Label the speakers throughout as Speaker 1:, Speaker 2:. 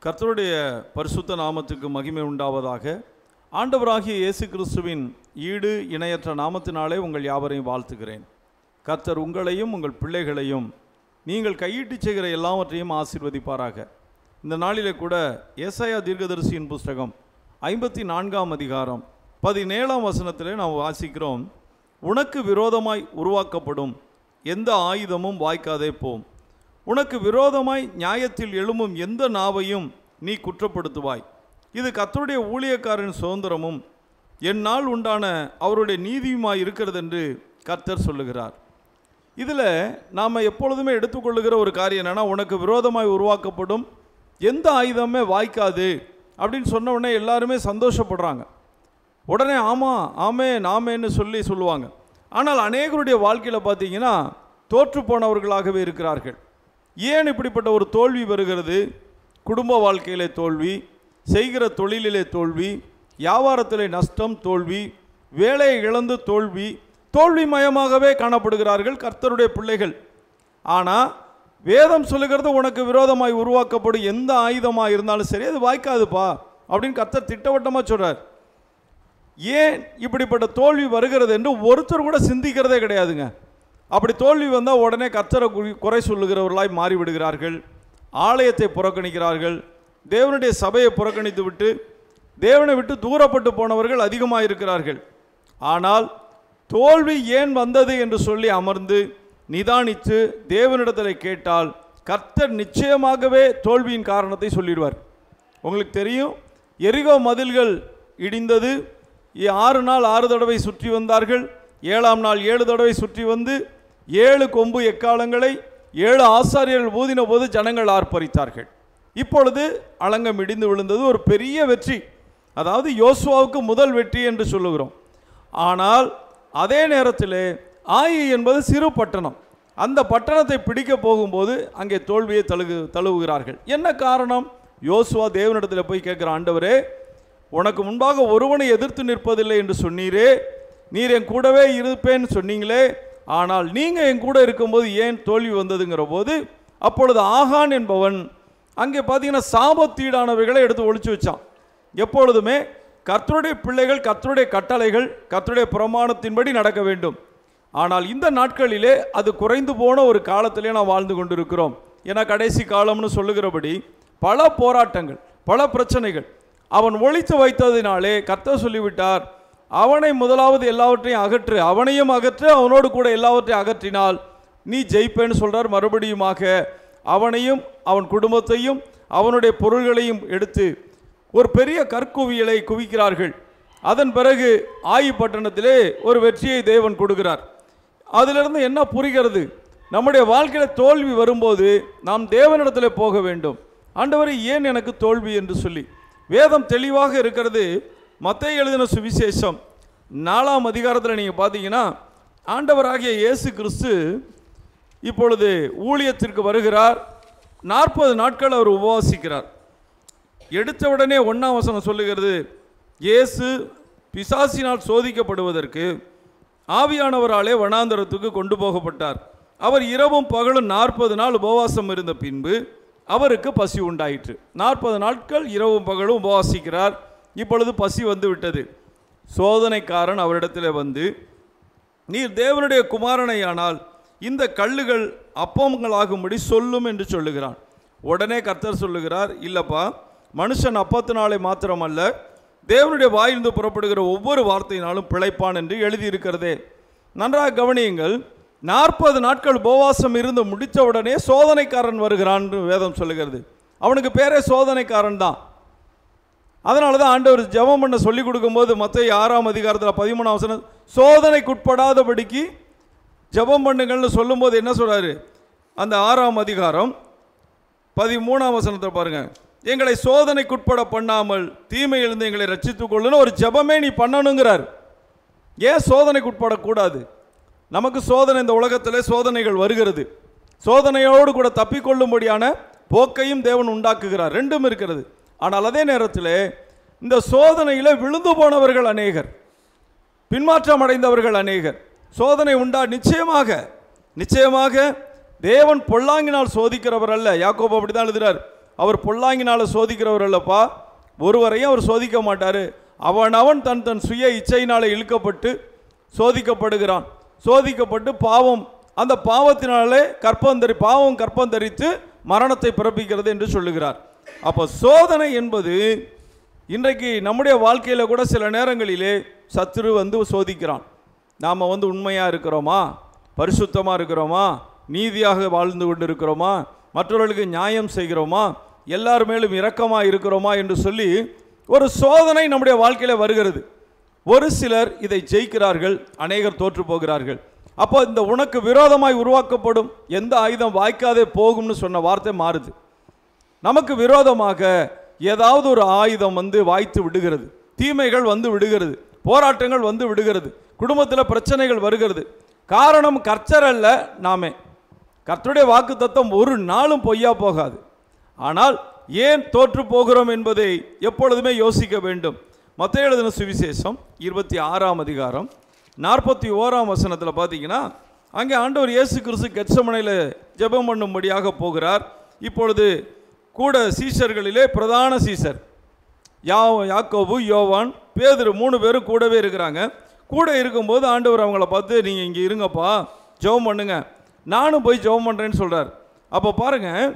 Speaker 1: கர்த்தருடைய பரிசுத்த நாமத்துக்கு மகிமை உண்டாவதாக. ஆண்டவராகிய இயேசு கிறிஸ்துவின் ஈடு இணையற்ற நாமத்தினாலே உங்கள் யாவரையும் வாழ்த்துகிறேன். கர்த்தர் உங்களையும் உங்கள் பிள்ளைகளையும் நீங்கள் கையிட்டு செய்கிற எல்லாவற்றையும் ஆசீர்வதிப்பாராக. இந்த நாளிலே கூட ஏசாயா தீர்க்கதரிசியின் புஸ்தகம் 54ஆம் அதிகாரம் 17ஆம் வசனத்திலே நாம் வாசிக்கிறோம், உனக்கு விரோதமாய் உருவாக்கப்படும் எந்த ஆயுதமும் வாய்க்காதே போம். உனக்கு விரோதமாய் நியாயத்தில் எழும்பும் எந்த நாவையும் நீ குற்றப்படுத்துவாய். இது கர்த்தருடைய ஊழியக்காரன் சுதந்திரமும் என்னால் உண்டான அவருடைய நீதியுமாய் இருக்கிறது என்று கர்த்தர் சொல்லுகிறார். இதில் நாம் எப்பொழுதுமே எடுத்துக்கொள்ளுகிற ஒரு காரியம் என்னென்னா, உனக்கு விரோதமாய் உருவாக்கப்படும் எந்த ஆயுதமே வாய்க்காது அப்படின்னு சொன்ன உடனே எல்லாருமே சந்தோஷப்படுறாங்க. உடனே ஆமாம் ஆமே நாமேன்னு சொல்லுவாங்க. ஆனால் அநேகருடைய வாழ்க்கையில் பார்த்தீங்கன்னா தோற்று போனவர்களாகவே இருக்கிறார்கள். ஏன் இப்படிப்பட்ட ஒரு தோல்வி வருகிறது? குடும்ப வாழ்க்கையிலே தோல்வி, செய்கிற தொழிலிலே தோல்வி, வியாபாரத்திலே நஷ்டம், தோல்வி, வேலையை இழந்து தோல்வி, தோல்வி மயமாகவே காணப்படுகிறார்கள் கர்த்தருடைய பிள்ளைகள். ஆனால் வேதம் சொல்லுகிறது, உனக்கு விரோதமாய் உருவாக்கப்படும் எந்த ஆயுதமாக இருந்தாலும் சரி அது வாய்க்காதுப்பா அப்படின்னு கர்த்தர் திட்டவட்டமாக சொல்கிறார். ஏன் இப்படிப்பட்ட தோல்வி வருகிறது என்று ஒருத்தர் கூட சிந்திக்கிறதே கிடையாதுங்க. அப்படி தோல்வி வந்தால் உடனே கர்த்தரை குறை சொல்லுகிறவர்களாய் மாறிவிடுகிறார்கள். ஆலயத்தை புறக்கணிக்கிறார்கள். தேவனுடைய சபையை புறக்கணித்து விட்டு தேவனை விட்டு தூரப்பட்டு போனவர்கள் அதிகமாக இருக்கிறார்கள். ஆனால் தோல்வி ஏன் வந்தது என்று சொல்லி அமர்ந்து நிதானித்து தேவனிடத்தில் கேட்டால் கர்த்தர் நிச்சயமாகவே தோல்வியின் காரணத்தை சொல்லிடுவார். உங்களுக்கு தெரியும், எரிகோ மதில்கள் இடிந்தது. 6 நாள் 6 தடவை சுற்றி வந்தார்கள். 7ஆம் நாள் 7 தடவை சுற்றி வந்து 7 கொம்பு எக்காலங்களை 7 ஆசாரியர்கள் ஊதின போது ஜனங்கள் ஆர்ப்பரித்தார்கள். இப்பொழுது அலங்கம் இடிந்து விழுந்தது. ஒரு பெரிய வெற்றி, அதாவது யோசுவாவுக்கு முதல் வெற்றி என்று சொல்லுகிறோம். ஆனால் அதே நேரத்தில் ஆயி என்பது சிறு பட்டணம். அந்த பட்டணத்தை பிடிக்க போகும்போது அங்கே தோல்வியை தழுவுகிறார்கள். என்ன காரணம்? யோசுவா தேவனிடத்தில் போய் கேட்குற, ஆண்டவரே, உனக்கு முன்பாக ஒருவனை எதிர்த்து நிற்பதில்லை என்று சொன்னீரே, நீர் என் கூடவே இருப்பேன்னு சொன்னீங்களே, ஆனால் நீங்கள் என் கூட இருக்கும்போது ஏன் தோல்வி வந்ததுங்கிற போது அப்பொழுது ஆகான் என்பவன் அங்கே பார்த்தீங்கன்னா சாபத்தீடானவைகளை எடுத்து ஒழிச்சு வச்சான். எப்பொழுதுமே கர்த்தருடைய பிள்ளைகள் கர்த்தருடைய கட்டளைகள் கர்த்தருடைய பிரமாணத்தின்படி நடக்க வேண்டும். ஆனால் இந்த நாட்களிலே அது குறைந்து போன ஒரு காலத்திலே நாம் வாழ்ந்து கொண்டிருக்கிறோம். ஏன்னா கடைசி காலம்னு சொல்லுகிறபடி பல போராட்டங்கள், பல பிரச்சனைகள் அவன் ஒழித்து வைத்ததினாலே கர்த்தர் சொல்லிவிட்டார், அவனை முதலாவது எல்லாவற்றையும் அகற்று, அவனையும் அகற்று, அவனோடு கூட எல்லாவற்றையும் அகற்றினால் நீ ஜெயிப்பேன்னு சொல்கிறார். மறுபடியுமாக அவனையும் அவன் குடும்பத்தையும் அவனுடைய பொருள்களையும் எடுத்து ஒரு பெரிய கற்குவியலை குவிக்கிறார்கள். அதன் பிறகு ஆயி பட்டணத்திலே ஒரு வெற்றியை தேவன் கொடுக்கிறார். அதிலிருந்து என்ன புரிகிறது? நம்முடைய வாழ்க்கையில் தோல்வி வரும்போது நாம் தேவனிடத்தில் போக வேண்டும். ஆண்டவரே, ஏன் எனக்கு தோல்வி என்று சொல்லி வேதம் தெளிவாக இருக்கிறது. மத்தேயு எழுதின சுவிசேஷம் 4ஆம் அதிகாரத்தில் நீங்கள் பார்த்தீங்கன்னா, ஆண்டவராகிய இயேசு கிறிஸ்து இப்பொழுது ஊழியத்திற்கு வருகிறார். 40 நாட்கள் அவர் உபவாசிக்கிறார். எடுத்த உடனே 1ஆம் வசனம் சொல்லுகிறது, இயேசு பிசாசினால் சோதிக்கப்படுவதற்கு ஆவியானவராலே வனாந்தரத்துக்கு கொண்டு போகப்பட்டார். அவர் இரவும் பகலும் 40 நாள் உபவாசம் இருந்த பின்பு அவருக்கு பசி உண்டாயிற்று. 40 நாட்கள் இரவும் பகலும் உபவாசிக்கிறார். இப்பொழுது பசி வந்து விட்டது. சோதனைக்காரன் அவரிடத்தில் வந்து, நீர் தேவனுடைய குமாரனையானால் இந்த கல்லுகள் அப்பங்களாகும்படி சொல்லும் என்று சொல்லுகிறான். உடனே கர்த்தர் சொல்லுகிறார், இல்லப்பா, மனுஷன் அப்பத்தினாலே மாத்திரமல்ல தேவனுடைய வாயிலிருந்து புறப்படுகிற ஒவ்வொரு வார்த்தையினாலும் பிழைப்பான் என்று எழுதியிருக்கிறதே. நன்றாக கவனியுங்கள். 40 நாட்கள் உபவாசம் இருந்து முடித்த உடனே சோதனைக்காரன் வருகிறான் வேதம் சொல்லுகிறது. அவனுக்கு பேரே சோதனைக்காரன் தான். அதனால தான் ஆண்டவர் ஜெபம் பண்ண சொல்லிக் கொடுக்கும்போது மத்தேயு 6ஆம் அதிகாரத்தில் 13ஆம் வசனம், சோதனைக்குட்படாதபடிக்கு ஜெபம் பண்ணுங்கள்னு சொல்லும்போது என்ன சொல்கிறாரு? அந்த 6ஆம் அதிகாரம் 13ஆம் வசனத்தை பாருங்கள், எங்களை சோதனைக்குட்பட பண்ணாமல் தீமையிலிருந்து எங்களை ரட்சித்துக் கொள்ளுன்னு ஒரு ஜெபமே நீ பண்ணணுங்கிறார். ஏன் சோதனைக்குட்படக்கூடாது? நமக்கு சோதனை, இந்த உலகத்தில் சோதனைகள் வருகிறது. சோதனையோடு கூட தப்பிக்கொள்ளும்படியான போக்கையும் தேவன் உண்டாக்குகிறார். ரெண்டும் இருக்கிறது. ஆனால் அதே நேரத்தில் இந்த சோதனையில் விழுந்து போனவர்கள் அநேகர், பின்மாற்றம் அடைந்தவர்கள் அநேகர். சோதனை உண்டா? நிச்சயமாக தேவன் பொல்லாங்கினால் சோதிக்கிறவர் அல்ல. யாக்கோபு அப்படி தான் எழுதுகிறார், அவர் பொல்லாங்கினால் சோதிக்கிறவர் அல்லப்பா. ஒருவரையும் அவர் சோதிக்க மாட்டார். அவன் தன் தன் சுய இச்சையினால் இழுக்கப்பட்டு சோதிக்கப்படுகிறான். சோதிக்கப்பட்டு அந்த பாவத்தினாலே பாவம் கற்பம் தரித்து மரணத்தை பிறப்பிக்கிறது என்று சொல்லுகிறார். அப்போ சோதனை என்பது இன்றைக்கு நம்முடைய வாழ்க்கையில் கூட சில நேரங்களிலே சத்துரு வந்து சோதிக்கிறான். நாம் வந்து உண்மையாக இருக்கிறோமா, பரிசுத்தமாக இருக்கிறோமா, நீதியாக வாழ்ந்து கொண்டு இருக்கிறோமா, மற்றவர்களுக்கு நியாயம் செய்கிறோமா, எல்லார் மேலும் இரக்கமாக இருக்கிறோமா என்று சொல்லி ஒரு சோதனை நம்முடைய வாழ்க்கையில் வருகிறது. ஒரு சிலர் இதை ஜெயிக்கிறார்கள், அநேகர் தோற்று போகிறார்கள். அப்போ இந்த உனக்கு விரோதமாய் உருவாக்கப்படும் எந்த ஆயுதம் வாய்க்காதே போகும்னு சொன்ன வார்த்தை மாறுது. நமக்கு விரோதமாக ஏதாவது ஒரு ஆயுதம் வந்து வாய்த்து விடுகிறது, தீமைகள் வந்து விடுகிறது, போராட்டங்கள் வந்து விடுகிறது, குடும்பத்தில் பிரச்சனைகள் வருகிறது. காரணம் கர்த்தர் அல்ல, நாமே. கர்த்தருடைய வாக்கு தத்தம் ஒரு நாளும் பொய்யா போகாது. ஆனால் ஏன் தோற்று போகிறோம் என்பதை எப்பொழுதுமே யோசிக்க வேண்டும். மத்தேயு எழுதின சுவிசேஷம் 26ஆம் அதிகாரம் 41ஆம் வசனத்தில் பார்த்தீங்கன்னா, அங்கே ஆண்டவர் இயேசு கிறிஸ்து கெத்செமனையில் ஜெபம் பண்ணும்படியாக போகிறார். இப்பொழுது கூட சீஷர்களிலே பிரதான சீஷர் யாக்கோபு, யோவான், பேதுரு 3 பேரும் கூடவே இருக்கிறாங்க. கூட இருக்கும்போது ஆண்டவர் அவங்கள பார்த்து, நீங்கள் இங்கே இருங்கப்பா, ஜெபம் பண்ணுங்க, நானும் போய் ஜெபம் பண்ணுறேன்னு சொல்கிறார். அப்போ பாருங்கள்,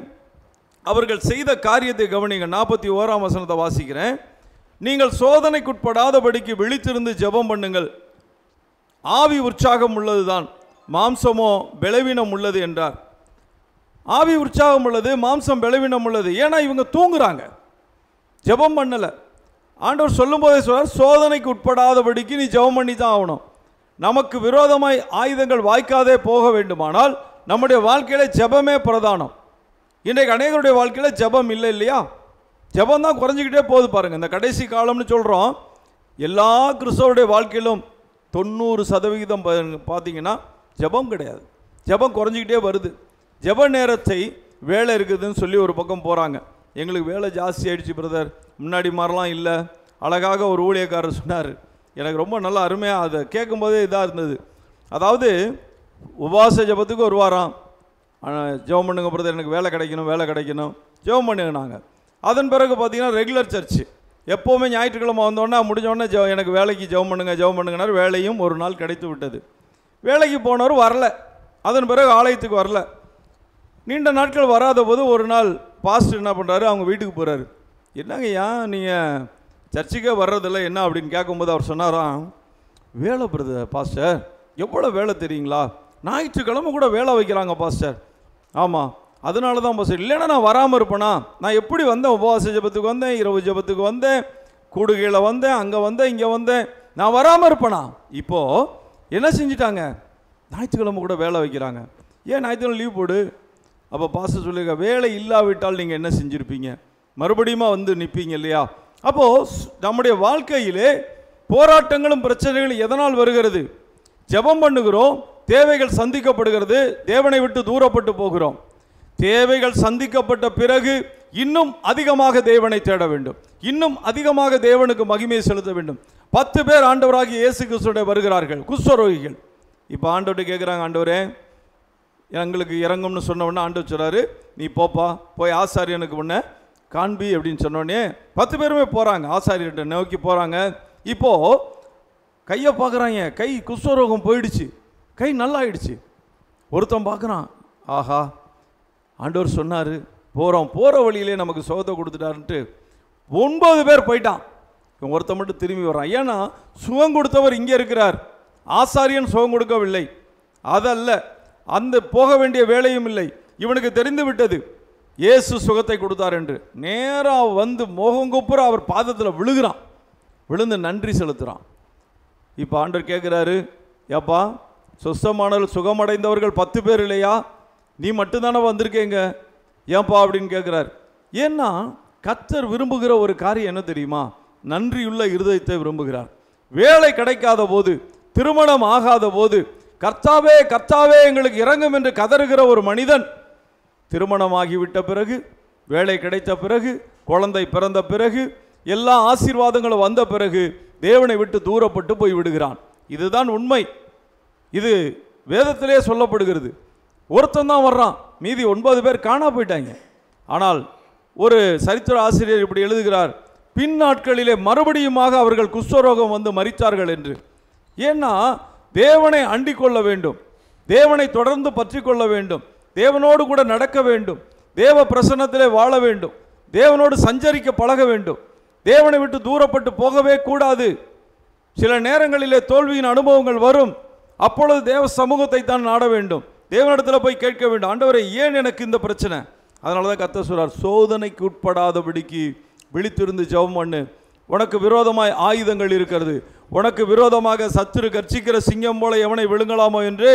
Speaker 1: அவர்கள் செய்த காரியத்தை கவனிங்க. 41ஆம் வசனத்தை வாசிக்கிறேன். நீங்கள் சோதனைக்குட்படாதபடிக்கு விழித்திருந்து ஜெபம் பண்ணுங்கள். ஆவி உற்சாகம் உள்ளதுதான், மாம்சமோ பலவீனம் உள்ளது என்றார். ஆவி உற்சாகம் உள்ளது, மாம்சம் பலவீனம் உள்ளது. ஏன்னா இவங்க தூங்குறாங்க, ஜெபம் பண்ணலை. ஆண்டவர் சொல்லும் போதே சொல்றார், சோதனைக்கு உட்படாதபடிக்கு நீ ஜெபம் பண்ணி தான் ஆகணும். நமக்கு விரோதமாய் ஆயுதங்கள் வாய்க்காதே போக வேண்டுமானால் நம்முடைய வாழ்க்கையில ஜெபமே பிரதானம். இன்றைக்கு அநேகருடைய வாழ்க்கையில் ஜெபம் இல்லை இல்லையா? ஜெபம் தான் குறைஞ்சிக்கிட்டே போகுது பாருங்கள். இந்த கடைசி காலம்னு சொல்கிறோம். எல்லா கிறிஸ்தவருடைய வாழ்க்கையிலும் 90% பார்த்தீங்கன்னா ஜெபம் கிடையாது. ஜெபம் குறைஞ்சிக்கிட்டே வருது. ஜெப நேரத்தை வேலை இருக்குதுன்னு சொல்லி ஒரு பக்கம் போகிறாங்க. எங்களுக்கு வேலை ஜாஸ்தி ஆகிடுச்சு பிரதர், முன்னாடி மாதிரிலாம் இல்லை. அழகாக ஒரு ஊழியக்காரர் சொன்னார், எனக்கு ரொம்ப நல்லா அருமையாக அதை கேட்கும்போதே இதாக இருந்தது. அதாவது உபவாச ஜெபத்துக்கு ஒரு வாரம் ஜெபம் பண்ணுங்க பிரதர், எனக்கு வேலை கிடைக்கணும், ஜெபம் பண்ணுங்க. நாங்கள் அதன் பிறகு பார்த்தீங்கன்னா ரெகுலர் சர்ச்சு எப்போவுமே ஞாயிற்றுக்கிழமை வந்தோடனே முடிஞ்சோடனே எனக்கு வேலைக்கு ஜெபம் பண்ணுங்கனார். வேலையும் ஒரு நாள் கிடைத்து விட்டது. வேலைக்கு போனவர் வரல, அதன் பிறகு ஆலயத்துக்கு வரல. நீண்ட நாட்கள் வராத போது ஒரு நாள் பாஸ்டர் என்ன பண்ணுறாரு, அவங்க வீட்டுக்கு போகிறாரு. என்னங்கய்யா நீங்கள் சர்ச்சுக்கே வர்றதில்ல என்ன அப்படின்னு கேட்கும்போது அவர் சொன்னாராம், வேலை பிரதர் பாஸ்டர், எவ்வளோ வேலை தெரியுங்களா, ஞாயிற்றுக்கிழமை கூட வேலை வைக்கிறாங்க பாஸ்டர். ஆமாம், அதனால தான் பாஸ்டர், இல்லைன்னா நான் வராமல் இருப்பேனா? நான் எப்படி வந்தேன், உபவாச ஜெபத்துக்கு வந்தேன், இரவு ஜெபத்துக்கு வந்தேன், கூடுகையில் வந்தேன், அங்கே வந்தேன், இங்கே வந்தேன், நான் வராமல் இருப்பேனா? இப்போது என்ன செஞ்சிட்டாங்க, ஞாயிற்றுக்கிழமை கூட வேலை வைக்கிறாங்க, ஏன் ஞாயிற்றுக்கிழமை லீவ் போடு. அப்போ பாஸ்டர் சொல்லியிருக்க, வேலை இல்லாவிட்டால் நீங்கள் என்ன செஞ்சுருப்பீங்க, மறுபடியும் வந்து நிற்பீங்க இல்லையா? அப்போது நம்முடைய வாழ்க்கையிலே போராட்டங்களும் பிரச்சனைகளும் எதனால் வருகிறது? ஜெபம் பண்ணுகிறோம், தேவைகள் சந்திக்கப்படுகிறது, தேவனை விட்டு தூரப்பட்டு போகிறோம். தேவைகள் சந்திக்கப்பட்ட பிறகு இன்னும் அதிகமாக தேவனை தேட வேண்டும், இன்னும் அதிகமாக தேவனுக்கு மகிமையை செலுத்த வேண்டும். 10 பேர் ஆண்டவராகிய இயேசு கிறிஸ்துவோட வருகிறார்கள், குஷ்டரோகிகள். இப்போ ஆண்டவர்கிட்ட கேட்குறாங்க, ஆண்டவரே எங்களுக்கு இறங்கும்னு சொன்னோடனே ஆண்டவர் சொல்கிறாரு, நீ போப்பா, போய் ஆசாரியனுக்கு முன்னே காண்பி அப்படின்னு சொன்னோடனே 10 பேருமே போகிறாங்க, ஆசாரியர்கிட்ட நோக்கி போகிறாங்க. இப்போது கையை பார்க்குறாங்க, கை குஷ்டரோகம் போயிடுச்சு, கை நல்லாயிடுச்சு. ஒருத்தன் பார்க்குறான், ஆஹா ஆண்டவர் சொன்னார் போகிற வழியிலே நமக்கு சுகத்தை கொடுத்துட்டாருன்ட்டு 9 பேர் போயிட்டான். இவன் ஒருத்தன் மட்டும் திரும்பி வர்றான். ஏன்னா சுகம் கொடுத்தவர் இங்கே இருக்கிறார், ஆசாரியன் சுகம் கொடுக்கவில்லை. அதல்ல, அந்த போக வேண்டிய வேலையும் இல்லை. இவனுக்கு தெரிந்து விட்டது இயேசு சுகத்தை கொடுத்தார் என்று. நேராக வந்து மோகங்குப்புற அவர் பாதத்தில் விழுகிறான், விழுந்து நன்றி செலுத்துகிறான். இப்போ ஆண்டவர் கேட்குறாரு, ஏப்பா சுஸ்தமானவர்கள் சுகமடைந்தவர்கள் 10 பேர் இல்லையா, நீ மட்டும்தானே வந்திருக்கேங்க, ஏன்பா அப்படின்னு கேட்குறார். ஏன்னா கர்த்தர் விரும்புகிற ஒரு காரியம் என்ன தெரியுமா, நன்றியுள்ள இருதயத்தை விரும்புகிறார். வேலை கிடைக்காத போது, திருமணம் ஆகாத போது, கர்த்தாவே கர்த்தாவே எங்களுக்கு இறங்கும் என்று கதறுகிற ஒரு மனிதன் திருமணமாகிவிட்ட பிறகு, வேலை கிடைத்த பிறகு, குழந்தை பிறந்த பிறகு, எல்லா ஆசீர்வாதங்களும் வந்த பிறகு தேவனை விட்டு தூரப்பட்டு போய் விடுகிறான். இதுதான் உண்மை. இது வேதத்திலே சொல்லப்படுகிறது. ஒருத்தன் தான் வர்றான், மீதி 9 பேர் காணா போயிட்டாங்க. ஆனால் ஒரு சரித்திர ஆசிரியர் இப்படி எழுதுகிறார், பின் நாட்களிலே மறுபடியுமாக அவர்கள் குஷ்டரோகம் வந்து மரித்தார்கள் என்று. ஏன்னா தேவனை அண்டிக் கொள்ள வேண்டும், தேவனை தொடர்ந்து பற்றி கொள்ள வேண்டும், தேவனோடு கூட நடக்க வேண்டும், தேவ பிரசன்னத்திலே வாழ வேண்டும், தேவனோடு சஞ்சரிக்க பழக வேண்டும், தேவனை விட்டு தூரப்பட்டு போகவே கூடாது. சில நேரங்களிலே தோல்வியின் அனுபவங்கள் வரும், அப்பொழுது தேவ சமூகத்தை தான் நாட வேண்டும், தேவனிடத்தில் போய் கேட்க வேண்டும், ஆண்டவரே ஏன் எனக்கு இந்த பிரச்சனை? அதனால தான் கர்த்தர் சொல்றார், சோதனைக்கு உட்படாதபடிக்கு விழித்திருந்து ஜெபம் பண்ணு. உனக்கு விரோதமாய் ஆயுதங்கள் இருக்கிறது, உனக்கு விரோதமாக சத்துரு கர்ச்சிக்கிற சிங்கம் போல எவனை விழுங்கலாமோ என்று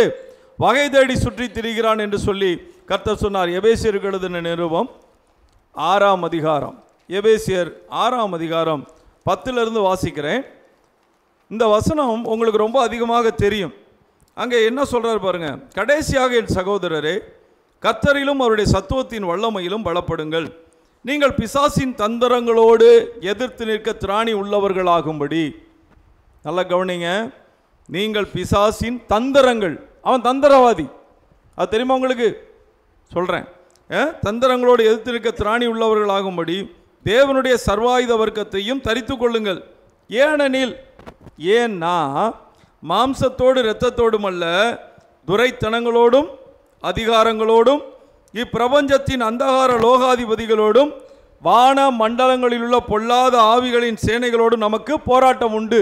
Speaker 1: வகை தேடி சுற்றி திரிகிறான் என்று சொல்லி கர்த்தர் சொன்னார். எபேசியருக்கு எழுதின நிருபம் 6ஆம் அதிகாரம், எபேசியர் 6ஆம் அதிகாரம் 10 வாசிக்கிறேன். இந்த வசனம் உங்களுக்கு ரொம்ப அதிகமாக தெரியும். அங்கே என்ன சொல்றார் பாருங்க, கடைசியாக என் சகோதரரே, கர்த்தரிலும் அவருடைய சத்துவத்தின் வல்லமையிலும் பலப்படுங்கள், நீங்கள் பிசாசின் தந்திரங்களோடு எதிர்த்து நிற்க திராணி உள்ளவர்களாகும்படி. நல்லா கவனிங்க, நீங்கள் பிசாசின் தந்திரங்கள், அவன் தந்திரவாதி, அது தெரியுமா உங்களுக்கு? சொல்கிறேன், தந்திரங்களோடு எதிர்த்து நிற்க திராணி உள்ளவர்களாகும்படி தேவனுடைய சர்வாயுத வர்க்கத்தையும் தரித்து கொள்ளுங்கள். ஏனெனில், ஏன்னா மாம்சத்தோடு இரத்தத்தோடும் அல்ல, துரைத்தனங்களோடும் அதிகாரங்களோடும் இப்பிரபஞ்சத்தின் அந்தகார லோகாதிபதிகளோடும் வான மண்டலங்களில் உள்ள பொல்லாத ஆவிகளின் சேனைகளோடும் நமக்கு போராட்டம் உண்டு.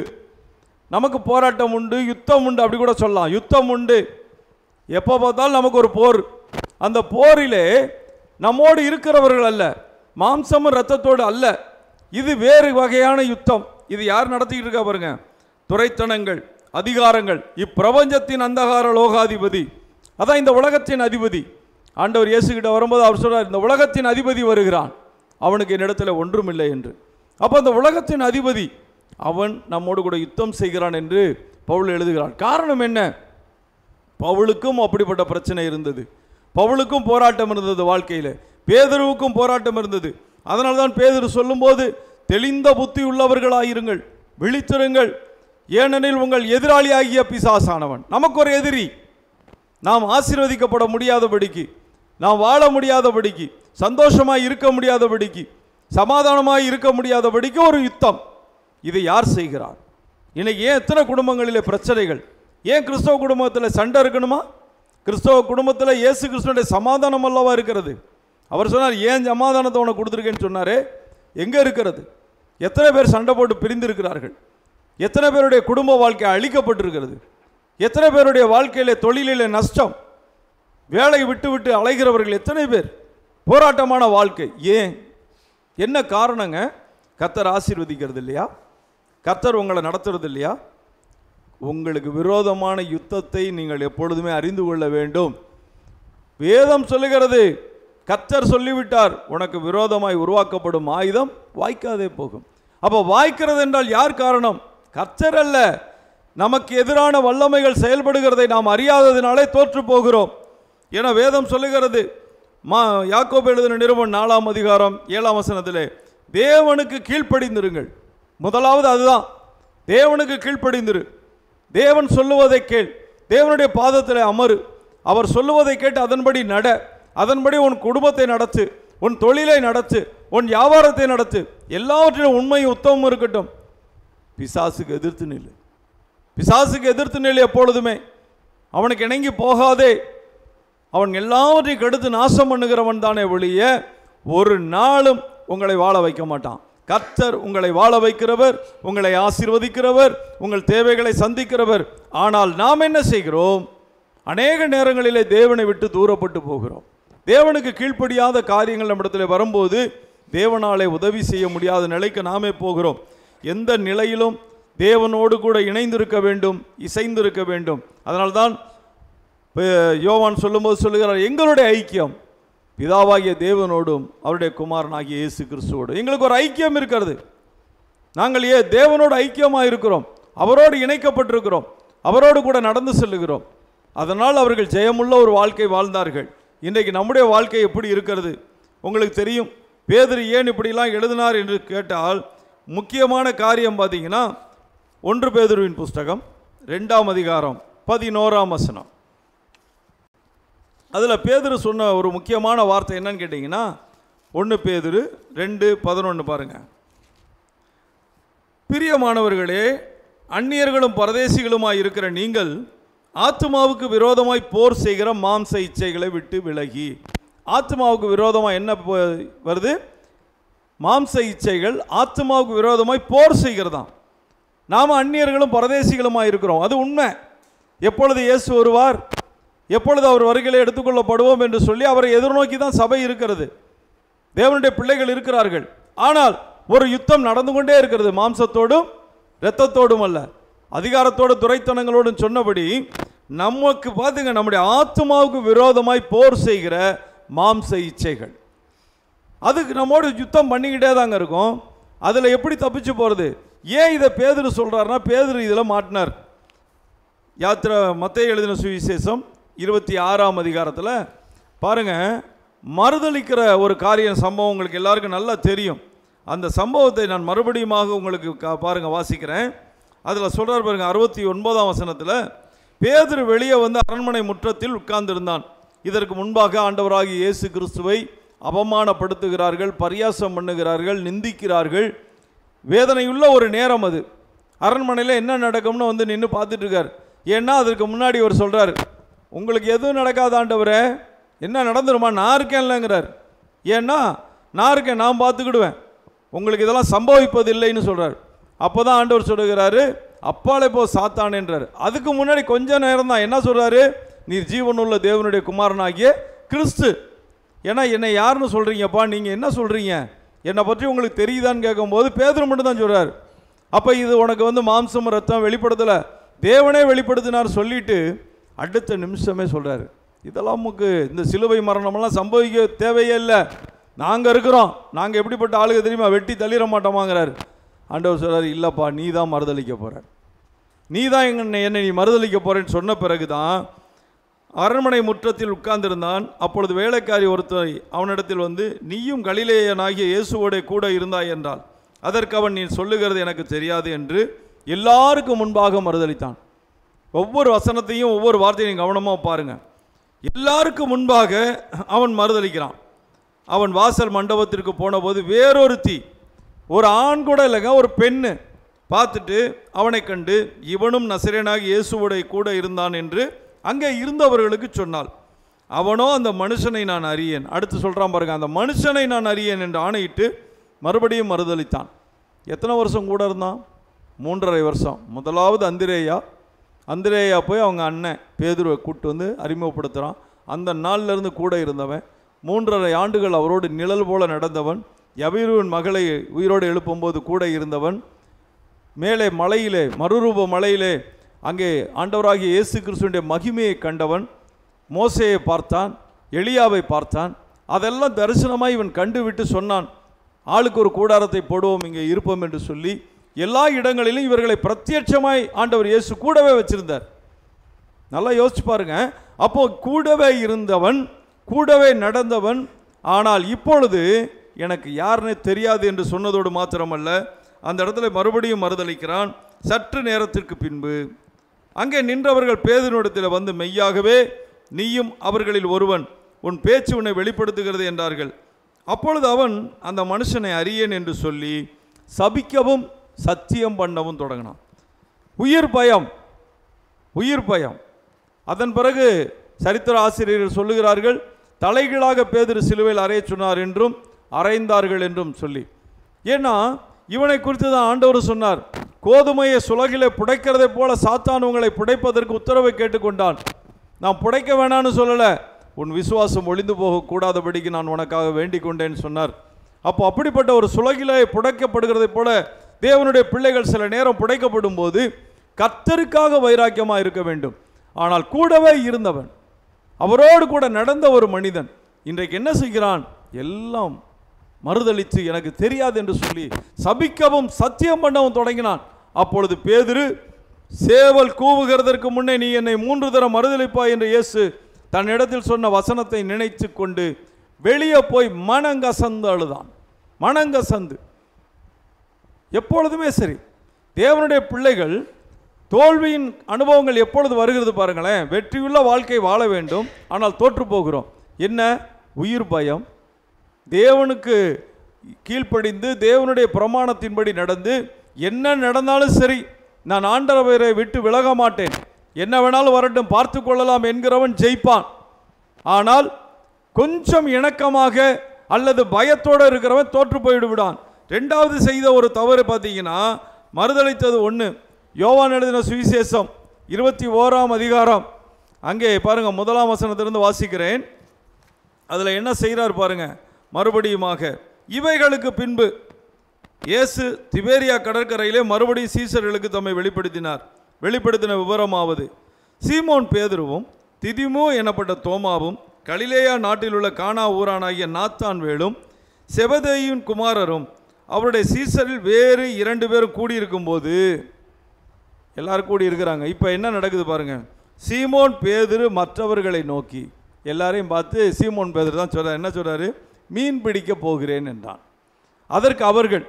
Speaker 1: நமக்கு போராட்டம் உண்டு, யுத்தம் உண்டு, அப்படி கூட சொல்லலாம். யுத்தம் உண்டு, எப்போ பார்த்தாலும் நமக்கு ஒரு போர். அந்த போரிலே நம்மோடு இருக்கிறவர்கள் அல்ல, மாம்சமும் இரத்தத்தோடு அல்ல, இது வேறு வகையான யுத்தம். இது யார் நடத்திக்கிட்டு இருக்கா பாருங்க, துரைத்தனங்கள், அதிகாரங்கள், இப்பிரபஞ்சத்தின் அந்தகார லோகாதிபதி, அதான் இந்த உலகத்தின் அதிபதி. ஆண்டவர் இயேசுகிட்ட வரும்போது அவர் சொல்றார், இந்த உலகத்தின் அதிபதி வருகிறான், அவனுக்கு என்னிடத்தில் ஒன்றும் இல்லை என்று. அப்போ அந்த உலகத்தின் அதிபதி அவன் நம்மோடு கூட யுத்தம் செய்கிறான் என்று பவுல் எழுதுகிறான். காரணம் என்ன? பவுலுக்கும் அப்படிப்பட்ட பிரச்சனை இருந்தது, பவுலுக்கும் போராட்டம் இருந்தது வாழ்க்கையில், பேதுருவுக்கும் போராட்டம் இருந்தது. அதனால தான் பேதுரு சொல்லும்போது, தெளிந்த புத்தி உள்ளவர்களாயிருங்கள், விழித்திருங்கள், ஏனெனில் உங்கள் எதிராளியாகிய பிசாசானவன். நமக்கு ஒரு எதிரி, நாம் ஆசீர்வதிக்கப்பட முடியாதபடிக்கு, நாம் வாழ முடியாதபடிக்கு, சந்தோஷமாய் இருக்க முடியாதபடிக்கு, சமாதானமாய் இருக்க முடியாதபடிக்கு ஒரு யுத்தம். இதை யார் செய்கிறார்? இன்னைக்கு ஏன் எத்தனை குடும்பங்களிலே பிரச்சனைகள்? ஏன் கிறிஸ்தவ குடும்பத்தில் சண்டை இருக்கணுமா? கிறிஸ்தவ குடும்பத்தில் இயேசு கிறிஸ்துவோட சமாதானம் அல்லவா இருக்கிறது? அவர் சொன்னார், ஏன் சமாதானத்தை உனக்கு கொடுத்துருக்கேன்னு சொன்னாரே, எங்கே இருக்கிறது? எத்தனை பேர் சண்டை போட்டு பிரிந்திருக்கிறார்கள்? எத்தனை பேருடைய குடும்ப வாழ்க்கை அழிக்கப்பட்டிருக்கிறது? எத்தனை பேருடைய வாழ்க்கையிலே தொழிலிலே நஷ்டம், வேலையை விட்டு விட்டு அலைகிறவர்கள் எத்தனை பேர்? போராட்டமான வாழ்க்கை. ஏன்? என்ன காரணங்க? கர்த்தர் ஆசீர்வதிக்கிறது இல்லையா? கர்த்தர் உங்களை நடத்துறது இல்லையா? உங்களுக்கு விரோதமான யுத்தத்தை நீங்கள் எப்பொழுதுமே அறிந்து கொள்ள வேண்டும். வேதம் சொல்லுகிறது, கர்த்தர் சொல்லிவிட்டார், உனக்கு விரோதமாய் உருவாக்கப்படும் ஆயுதம் வாய்க்காதே போகும். அப்போ வாய்க்கிறது என்றால் யார் காரணம்? கர்த்தர் அல்ல. நமக்கு எதிரான வல்லமைகள் செயல்படுகிறதை நாம் அறியாததினாலே தோற்று போகிறோம். என வேதம் சொல்லுகிறது. யாக்கோபு எழுதின நிருபம் 4ஆம் அதிகாரம் 7ஆம் வசனத்திலே, தேவனுக்கு கீழ்ப்படிந்திருங்கள். முதலாவது அதுதான், தேவனுக்கு கீழ்ப்படிந்திரு, தேவன் சொல்லுவதை கேள், தேவனுடைய பாதத்தில் அமரு, அவர் சொல்லுவதை கேட்டு அதன்படி நட, அதன்படி உன் குடும்பத்தை நடத்து, உன் தொழிலை நடத்து, உன் வியாபாரத்தை நடத்து, எல்லாவற்றிலும் உண்மையும் உத்தமமும் இருக்கட்டும். பிசாசுக்கு எதிர்த்து நில்லு, பிசாசுக்கு எதிர்த்து நில்லு எப்பொழுதுமே. அவனுக்கு இணங்கி போகாதே. அவன் எல்லாவற்றையும் கெடுத்து நாசம் பண்ணுகிறவன் தானே ஒழிய ஒரு நாளும் உங்களை வாழ வைக்க மாட்டான். கர்த்தர் உங்களை வாழ வைக்கிறவர், உங்களை ஆசீர்வதிக்கிறவர், உங்கள் தேவைகளை சந்திக்கிறவர். ஆனால் நாம் என்ன செய்கிறோம்? அநேக நேரங்களிலே தேவனை விட்டு தூரப்பட்டு போகிறோம். தேவனுக்கு கீழ்ப்படியாத காரியங்கள் நம்மிடத்தில் வரும்போது தேவனாலே உதவி செய்ய முடியாத நிலைக்கு நாமே போகிறோம். எந்த நிலையிலும் தேவனோடு கூட இணைந்திருக்க வேண்டும், இசைந்திருக்க வேண்டும். அதனால்தான் யோவான் சொல்லும்போது சொல்லுகிறார், எங்களுடைய ஐக்கியம் பிதாவாகிய தேவனோடும் அவருடைய குமாரனாகிய இயேசு கிறிஸ்துவோடு. எங்களுக்கு ஒரு ஐக்கியம் இருக்கிறது. நாங்கள் தேவனோடு ஐக்கியமாக இருக்கிறோம், அவரோடு இணைக்கப்பட்டிருக்கிறோம், அவரோடு கூட நடந்து செல்லுகிறோம். அதனால் அவர்கள் ஜெயமுள்ள ஒரு வாழ்க்கை வாழ்ந்தார்கள். இன்றைக்கு நம்முடைய வாழ்க்கை எப்படி இருக்கிறது? உங்களுக்கு தெரியும். பேதுரு ஏன் இப்படிலாம் எழுதினார் என்று கேட்டால் முக்கியமான காரியம் பார்த்தீங்கன்னா, 1 பேதுருவின் புஸ்தகம் 2ஆம் அதிகாரம் 11ஆம் வசனம். அதில் பேதுரு சொன்ன ஒரு முக்கியமான வார்த்தை என்னன்னு கேட்டிங்கன்னா, 1 பேதுரு 2:11 பாருங்க. பிரியமானவர்களே, அந்நியர்களும் பரதேசிகளுமாய் இருக்கிற நீங்கள் ஆத்மாவுக்கு விரோதமாய் போர் செய்கிற மாம்ச இச்சைகளை விட்டு விலகி. ஆத்மாவுக்கு விரோதமாக என்ன வருது? மாம்ச இச்சைகள் ஆத்மாவுக்கு விரோதமாய் போர் செய்கிறதாம். நாம் அந்நியர்களும் பரதேசிகளுமாய் இருக்கிறோம், அது உண்மை. எப்பொழுது இயேசு வருவார், எப்பொழுது அவர் வருகையிலே எடுத்துக்கொள்ளப்படுவோம் என்று சொல்லி அவரை எதிர்நோக்கி தான் சபை இருக்கிறது, தேவனுடைய பிள்ளைகள் இருக்கிறார்கள். ஆனால் ஒரு யுத்தம் நடந்து கொண்டே இருக்கிறது, மாம்சத்தோடும் இரத்தத்தோடும் அல்ல, அதிகாரத்தோடு துரைத்தனங்களோடும். சொன்னபடி நமக்கு பார்த்துங்க, நம்முடைய ஆத்மாவுக்கு விரோதமாய் போர் செய்கிற மாம்ச இச்சைகள், அதுக்கு நம்மோடு யுத்தம் பண்ணிக்கிட்டே தாங்க இருக்கும். அதில் எப்படி தப்பிச்சு போகிறது? ஏன் இதை பேதுரு சொல்கிறாருன்னா, பேதுரு இதில் மாட்டினார். யாத்திரை மத்தேயு எழுதின சுவிசேஷம் 26ஆம் அதிகாரத்தில் பாருங்கள், மறுதளிக்கிற ஒரு காரியம் சம்பவம் உங்களுக்கு எல்லாருக்கும் நல்லா தெரியும். அந்த சம்பவத்தை நான் மறுபடியுமாக உங்களுக்கு பாருங்கள் வாசிக்கிறேன். அதில் சொல்கிறார் பாருங்க, 69ஆம் வசனத்தில், பேதுரு வெளியே வந்து அரண்மனை முற்றத்தில் உட்கார்ந்திருந்தான். இதற்கு முன்பாக ஆண்டவராகிய இயேசு கிறிஸ்துவை அவமானப்படுத்துகிறார்கள், பரியாசம் பண்ணுகிறார்கள், நிந்திக்கிறார்கள். வேதனையுள்ள ஒரு நேரம் அது. அரண்மனையில் என்ன நடக்கும்னு வந்து நின்று பார்த்துட்டு இருக்கார். ஏன்னா அதற்கு முன்னாடி அவர் சொல்கிறார், உங்களுக்கு எதுவும் நடக்காத ஆண்டவரே, என்ன நடந்துருமா, நான் இருக்கேன் இல்லைங்கிறார். ஏன்னா நான் இருக்கேன், நான் பார்த்துக்கிடுவேன், உங்களுக்கு இதெல்லாம் சம்பவிப்பது இல்லைன்னு சொல்கிறார். அப்போ தான் ஆண்டவர் சொல்லுகிறாரு, அப்பாலே போ சாத்தான் என்றார். அதுக்கு முன்னாடி கொஞ்ச நேரம் தான் என்ன சொல்கிறாரு, நீர் ஜீவனுள்ள தேவனுடைய குமாரனாகிய கிறிஸ்து. ஏன்னா என்னை யாருன்னு சொல்கிறீங்கப்பா, நீங்கள் என்ன சொல்கிறீங்க, என்னை பற்றி உங்களுக்கு தெரியுதான்னு கேட்கும்போது பேதுரு மட்டும் தான் சொல்கிறார். அப்போ இது உனக்கு வந்து மாம்சம் ரத்தம் வெளிப்படுத்தலை, தேவனே வெளிப்படுத்தினார் சொல்லிட்டு அடுத்த நிமிஷமே சொல்கிறார், இதெல்லாம் நமக்கு இந்த சிலுவை மரணமெல்லாம் சம்பவிக்க தேவையே இல்லை, நாங்கள் இருக்கிறோம், நாங்கள் எப்படிப்பட்ட ஆளுக தெரியுமா, வெட்டி தள்ளிட மாட்டோமாங்கிறார். ஆண்டவர் சொல்கிறார், இல்லைப்பா நீ தான் மறுதளிக்க போகிற, நீ தான் என்னை நீ மறுதளிக்க போகிறேன்னு சொன்ன பிறகு தான் அரண்மனை முற்றத்தில் உட்கார்ந்திருந்தான். அப்பொழுது வேலைக்காரி ஒருத்தர் அவனிடத்தில் வந்து, நீயும் கலிலேயனாகிய இயேசுவோட கூட இருந்தாய் என்றால். அதற்கு அவன், நீ சொல்லுகிறது எனக்கு தெரியாது என்று எல்லாருக்கும் முன்பாக மறுதளித்தான். ஒவ்வொரு வசனத்தையும் ஒவ்வொரு வார்த்தையும் கவனமாக பாருங்கள். எல்லாருக்கும் முன்பாக அவன் மறுதளிக்கிறான். அவன் வாசல் மண்டபத்திற்கு போனபோது வேறொருத்தி, ஒரு ஆண் கூட இல்லைங்க, ஒரு பெண்ணு பார்த்துட்டு அவனை கண்டு, இவனும் நசரேயனாகிய இயேசுவோட கூட இருந்தான் என்று அங்கே இருந்தவர்களுக்கு சொன்னாள். அவனோ, அந்த மனுஷனை நான் அறியேன். அடுத்து சொல்கிறான் பாருங்க, அந்த மனுஷனை நான் அறியேன் என்று ஆணையிட்டு மறுபடியும் மறுதளித்தான். எத்தனை வருஷம் கூட இருந்தான்? 3.5 வருஷம். முதலாவது அந்திரேயா போய் அவங்க அண்ணன் பேதுருவை கூட்டு வந்து அறிமுகப்படுத்துகிறான். அந்த நாள்லேருந்து கூட இருந்தவன், 3.5 ஆண்டுகள் அவரோடு நிழல் போல நடந்தவன், யபீருவின் மகளை உயிரோடு எழுப்பும்போது கூட இருந்தவன், மேலே மலையிலே மறுரூப மலையிலே அங்கே ஆண்டவராகிய இயேசு கிறிஸ்துவினுடைய மகிமையை கண்டவன், மோசேயை பார்த்தான், எலியாவை பார்த்தான். அதெல்லாம் தரிசனமாக இவன் கண்டுவிட்டு சொன்னான், ஆளுக்கு ஒரு கூடாரத்தை போடுவோம், இங்கே இருப்போம் என்று சொல்லி எல்லா இடங்களிலும் இவர்களை பிரத்யட்சமாய் ஆண்டவர் இயேசு கூடவே வச்சிருந்தார். நல்லா யோசிச்சு பாருங்க. அப்போ கூடவே இருந்தவன், கூடவே நடந்தவன், ஆனால் இப்பொழுது எனக்கு யாருன்னே தெரியாது என்று சொன்னதோடு மாத்திரமல்ல, அந்த இடத்துல மறுபடியும் மறுதளிக்கிறான். சற்று நேரத்திற்கு பின்பு அங்கே நின்றவர்கள் பேதுருவிடத்தில் வந்து, மெய்யாகவே நீயும் அவர்களில் ஒருவன், உன் பேச்சு உன்னை வெளிப்படுத்துகிறது என்றார்கள். அப்பொழுது அவன் அந்த மனுஷனை அறியேன் என்று சொல்லி சபிக்கவும் சத்தியம் பண்ணவும் தொடங்கினான். உயிர் பயம். அதன் பிறகு சரித்திர ஆசிரியர்கள் சொல்லுகிறார்கள், தலைகளாக பேதுரு சிலுவையில் அறைய சொன்னார் என்றும் அறைந்தார்கள் என்றும் சொல்லி. ஏன்னா இவனை குறித்து தான் ஆண்டவர் சொன்னார், கோதுமையை சுலகிலே புடைக்கிறதை போல சாத்தான் உங்களை புடைப்பதற்கு உத்தரவை கேட்டுக்கொண்டான். நான் புடைக்க வேணான்னு சொல்லலை, உன் விசுவாசம் ஒளிந்து போகக்கூடாதபடிக்கு நான் உனக்காக வேண்டிக் கொண்டேன்னு சொன்னார். அப்போ அப்படிப்பட்ட ஒரு சுலகிலே புடைக்கப்படுகிறதை போல தேவனுடைய பிள்ளைகள் சில நேரம் புடைக்கப்படும் போது கர்த்தருக்காக வைராக்கியமாக இருக்க வேண்டும். ஆனால் கூடவே இருந்தவன், அவரோடு கூட நடந்த ஒரு மனிதன் இன்றைக்கு என்ன செய்கிறான்? எல்லாம் மறுதளித்து எனக்கு தெரியாது என்று சொல்லி சபிக்கவும் சத்தியம் பண்ணவும் தொடங்கினான். அப்பொழுது பேதுரு, சேவல் கூவுகிறதற்கு முன்னே நீ என்னை 3 தரம் மறுதளிப்பாய் என்று இயேசு தன்னிடத்தில் சொன்ன வசனத்தை நினைத்து கொண்டு வெளியே போய் மனங்கசந்து அழுதான். மனங்கசந்து. எப்பொழுதுமே சரி, தேவனுடைய பிள்ளைகள் தோல்வியின் அனுபவங்கள் எப்பொழுது வருகிறது பாருங்களேன். வெற்றியுள்ள வாழ்க்கை வாழ வேண்டும், ஆனால் தோற்று போகிறோம். என்ன? உயிர் பயம், தேவனுக்கு கீழ்ப்படிந்து தேவனுடைய பிரமாணத்தின்படி நடந்து என்ன நடந்தாலும் சரி நான் ஆண்டவரை விட்டு விலக மாட்டேன், என்ன வேணாலும் வரட்டும் பார்த்து கொள்ளலாம் என்கிறவன் ஜெயிப்பான். ஆனால் கொஞ்சம் இணக்கமாக அல்லது பயத்தோடு இருக்கிறவன் தோற்று போய்விடுவான். ரெண்டாவது செய்த ஒரு தவறு பார்த்தீங்கன்னா மறுதளித்தது ஒன்று. யோவான் எழுதின சுவிசேஷம் 21ஆம் அதிகாரம் அங்கே பாருங்கள், 1ஆம் வசனத்திலிருந்து வாசிக்கிறேன். அதில் என்ன செய்கிறார் பாருங்க. மறுபடியுமாக இவைகளுக்கு பின்பு இயேசு திபேரியா கடற்கரையிலே மறுபடியும் சீசர்களுக்கு தம்மை வெளிப்படுத்தின விவரமாவது, சீமோன் பேதுருவும் திதிமு எனப்பட்ட தோமாவும் கலிலேயா நாட்டில் உள்ள கானா ஊரானாகிய நாத்தான்வேலும் செபதேயின் குமாரரும் அவருடைய சீசரில் வேறு 2 பேரும் கூடியிருக்கும் போது, எல்லாரும் கூடி இருக்கிறாங்க. இப்போ என்ன நடக்குது பாருங்க. சீமோன் பேதுரு மற்றவர்களை நோக்கி, எல்லாரையும் பார்த்து சீமோன் பேதுரு தான் சொல்றார். என்ன சொல்றாரு? மீன் பிடிக்க போகிறேன் என்றான். அதற்கு அவர்கள்,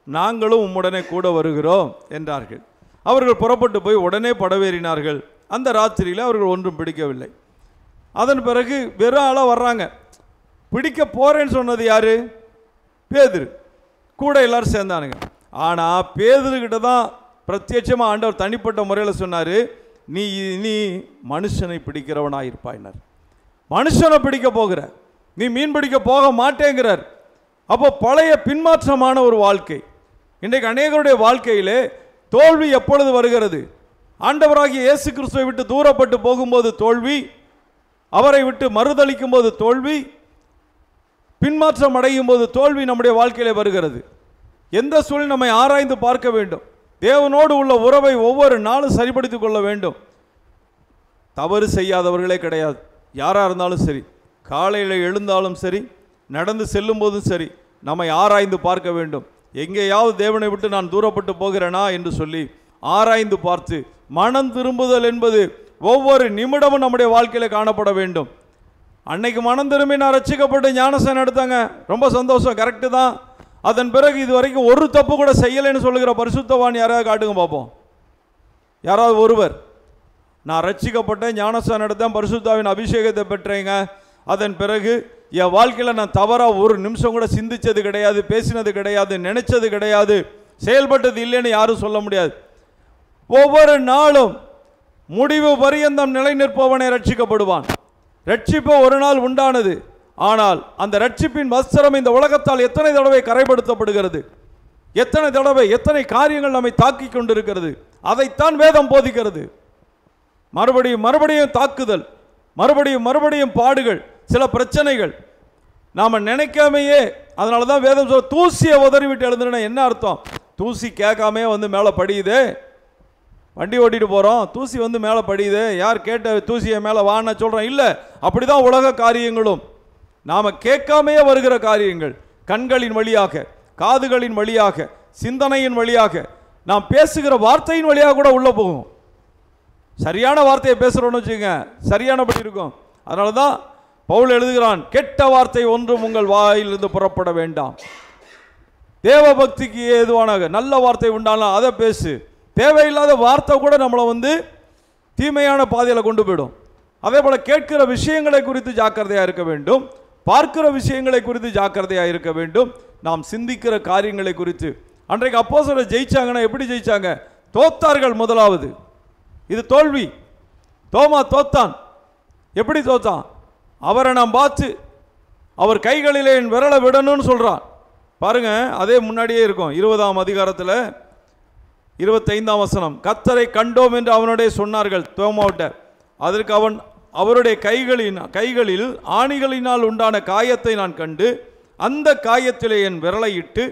Speaker 1: நாங்களும் உம்முடனே கூட வருகிறோம் என்றார்கள். அவர்கள் புறப்பட்டு போய் உடனே படவேறினார்கள். அந்த ராத்திரியில் அவர்கள் ஒன்றும் பிடிக்கவில்லை. அதன் பிறகு வெறும் ஆளாக வர்றாங்க. பிடிக்க போகிறேன்னு சொன்னது யார்? பேதுரு. கூட எல்லாரும் சேர்ந்தானுங்க. ஆனால் பேதுருக்கிட்ட தான் பிரத்யட்சமாக ஆண்டவர் தனிப்பட்ட முறையில் சொன்னார், நீ மனுஷனை பிடிக்கிறவனாக இருப்பாயினார். மனுஷனை பிடிக்க போகிற, நீ மீன் பிடிக்க போக மாட்டேங்கிறார். அப்போ பழைய பின்மாற்றமான ஒரு வாழ்க்கை. இன்றைக்கு அநேகருடைய வாழ்க்கையிலே தோல்வி எப்பொழுது வருகிறது? ஆண்டவராகிய இயேசு கிறிஸ்துவை விட்டு தூரப்பட்டு போகும்போது தோல்வி, அவரை விட்டு மறுதளிக்கும் போது தோல்வி, பின்மாற்றம் அடையும் போது தோல்வி நம்முடைய வாழ்க்கையிலே வருகிறது. எந்த சூழ்நிலை நம்மை ஆராய்ந்து பார்க்க வேண்டும். தேவனோடு உள்ள உறவை ஒவ்வொரு நாளும் சரிப்படுத்திக் கொள்ள வேண்டும். தவறு செய்யாதவர்களே கிடையாது. யாராக இருந்தாலும் சரி, காலையில் எழுந்தாலும் சரி, நடந்து செல்லும் போதும் சரி, நம்மை ஆராய்ந்து பார்க்க வேண்டும். எங்கேயாவது தேவனை விட்டு நான் தூரப்பட்டு போகிறேனா என்று சொல்லி ஆராய்ந்து பார்த்து மனம் திரும்புதல் என்பது ஒவ்வொரு நிமிடமும் நம்முடைய வாழ்க்கையில் காணப்பட வேண்டும். அன்னைக்கு மனம் திரும்பி நான் ரட்சிக்கப்பட்டு ஞானஸ்நானம் எடுத்தாங்க, ரொம்ப சந்தோஷம், கரெக்டு தான். அதன் பிறகு இது வரைக்கும் ஒரு தப்பு கூட செய்யலைன்னு சொல்லுகிற பரிசுத்தவான் யாராவது காட்டுங்க பார்ப்போம். யாராவது ஒருவர், நான் ரட்சிக்கப்பட்டேன், ஞானஸ்நானம் எடுத்தேன், பரிசுத்தாவின் அபிஷேகத்தை பெற்றேங்க, அதன் பிறகு என் வாழ்க்கையில் நான் தவறாக ஒரு நிமிஷம் கூட சிந்திச்சது கிடையாது, பேசினது கிடையாது, நினைச்சது கிடையாது, செயல்பட்டது இல்லைன்னு யாரும் சொல்ல முடியாது. ஒவ்வொரு நாளும் முடிவு பரியந்தம் நிலை நிற்பவனே ரட்சிக்கப்படுவான். ரட்சிப்பு ஒரு நாள் உண்டானது. ஆனால் அந்த ரட்சிப்பின் வஸ்திரம் இந்த உலகத்தால் எத்தனை தடவை கரைப்படுத்தப்படுகிறது, எத்தனை தடவை எத்தனை காரியங்கள் நம்மை தாக்கி கொண்டிருக்கிறது. அதைத்தான் வேதம் போதிக்கிறது. மறுபடியும் மறுபடியும் தாக்குதல், மறுபடியும் மறுபடியும் பாடுகள், சில பிரச்சனைகள் நாம் நினைக்காமையே. அதனால தான் வேதம் சொல்ல, தூசியை உதறிவிட்டு எழுதுனா என்ன அர்த்தம்? தூசி கேட்காமே வந்து மேலே படியுது. வண்டி ஓட்டிட்டு போகிறோம், தூசி வந்து மேலே படியுது, யார் கேட்ட தூசியை மேலே வான்னு சொல்கிறோம்? இல்லை. அப்படி தான் உலக காரியங்களும் நாம் கேட்காமையே வருகிற காரியங்கள், கண்களின் வழியாக, காதுகளின் வழியாக, சிந்தனையின் வழியாக, நாம் பேசுகிற வார்த்தையின் வழியாக கூட உள்ளே போகும். சரியான வார்த்தையை பேசுகிறோன்னு வச்சுக்கோங்க, சரியானபடி இருக்கும். அதனால தான் பவுல் எழுதுகிறான், கெட்ட வார்த்தை ஒன்றும் உங்கள் வாயிலிருந்து புறப்பட வேண்டாம். தேவ பக்திக்கு ஏதுவானாக நல்ல வார்த்தை உண்டாலும் அதை பேசு. தேவையில்லாத வார்த்தை கூட நம்மளை வந்து தீமையான பாதையில் கொண்டு போயிடும். அதே போல் கேட்கிற விஷயங்களை குறித்து ஜாக்கிரதையாக இருக்க வேண்டும், பார்க்கிற விஷயங்களை குறித்து ஜாக்கிரதையாக இருக்க வேண்டும், நாம் சிந்திக்கிற காரியங்களை குறித்து. அன்றைக்கு அப்போஸ்தலர் ஜெயிச்சாங்கன்னா எப்படி ஜெயிச்சாங்க? தோத்தார்கள். முதலாவது இது தோல்வி. தோமா தோத்தான். எப்படி தோத்தான்? அவரை நாம் பார்த்து அவர் கைகளிலே என் விரலை விடணும்னு சொல்கிறான் பாருங்க. அதே முன்னாடியே இருக்கும் 20ஆம் அதிகாரத்தில் 25ஆம் வசனம், கர்த்தரை கண்டோம் என்று அவனுடைய சொன்னார்கள் தோமாவிட்ட. அதற்கு அவன், அவருடைய கைகளில் ஆணிகளினால் உண்டான காயத்தை நான் கண்டு அந்த காயத்திலே என் விரலை இட்டு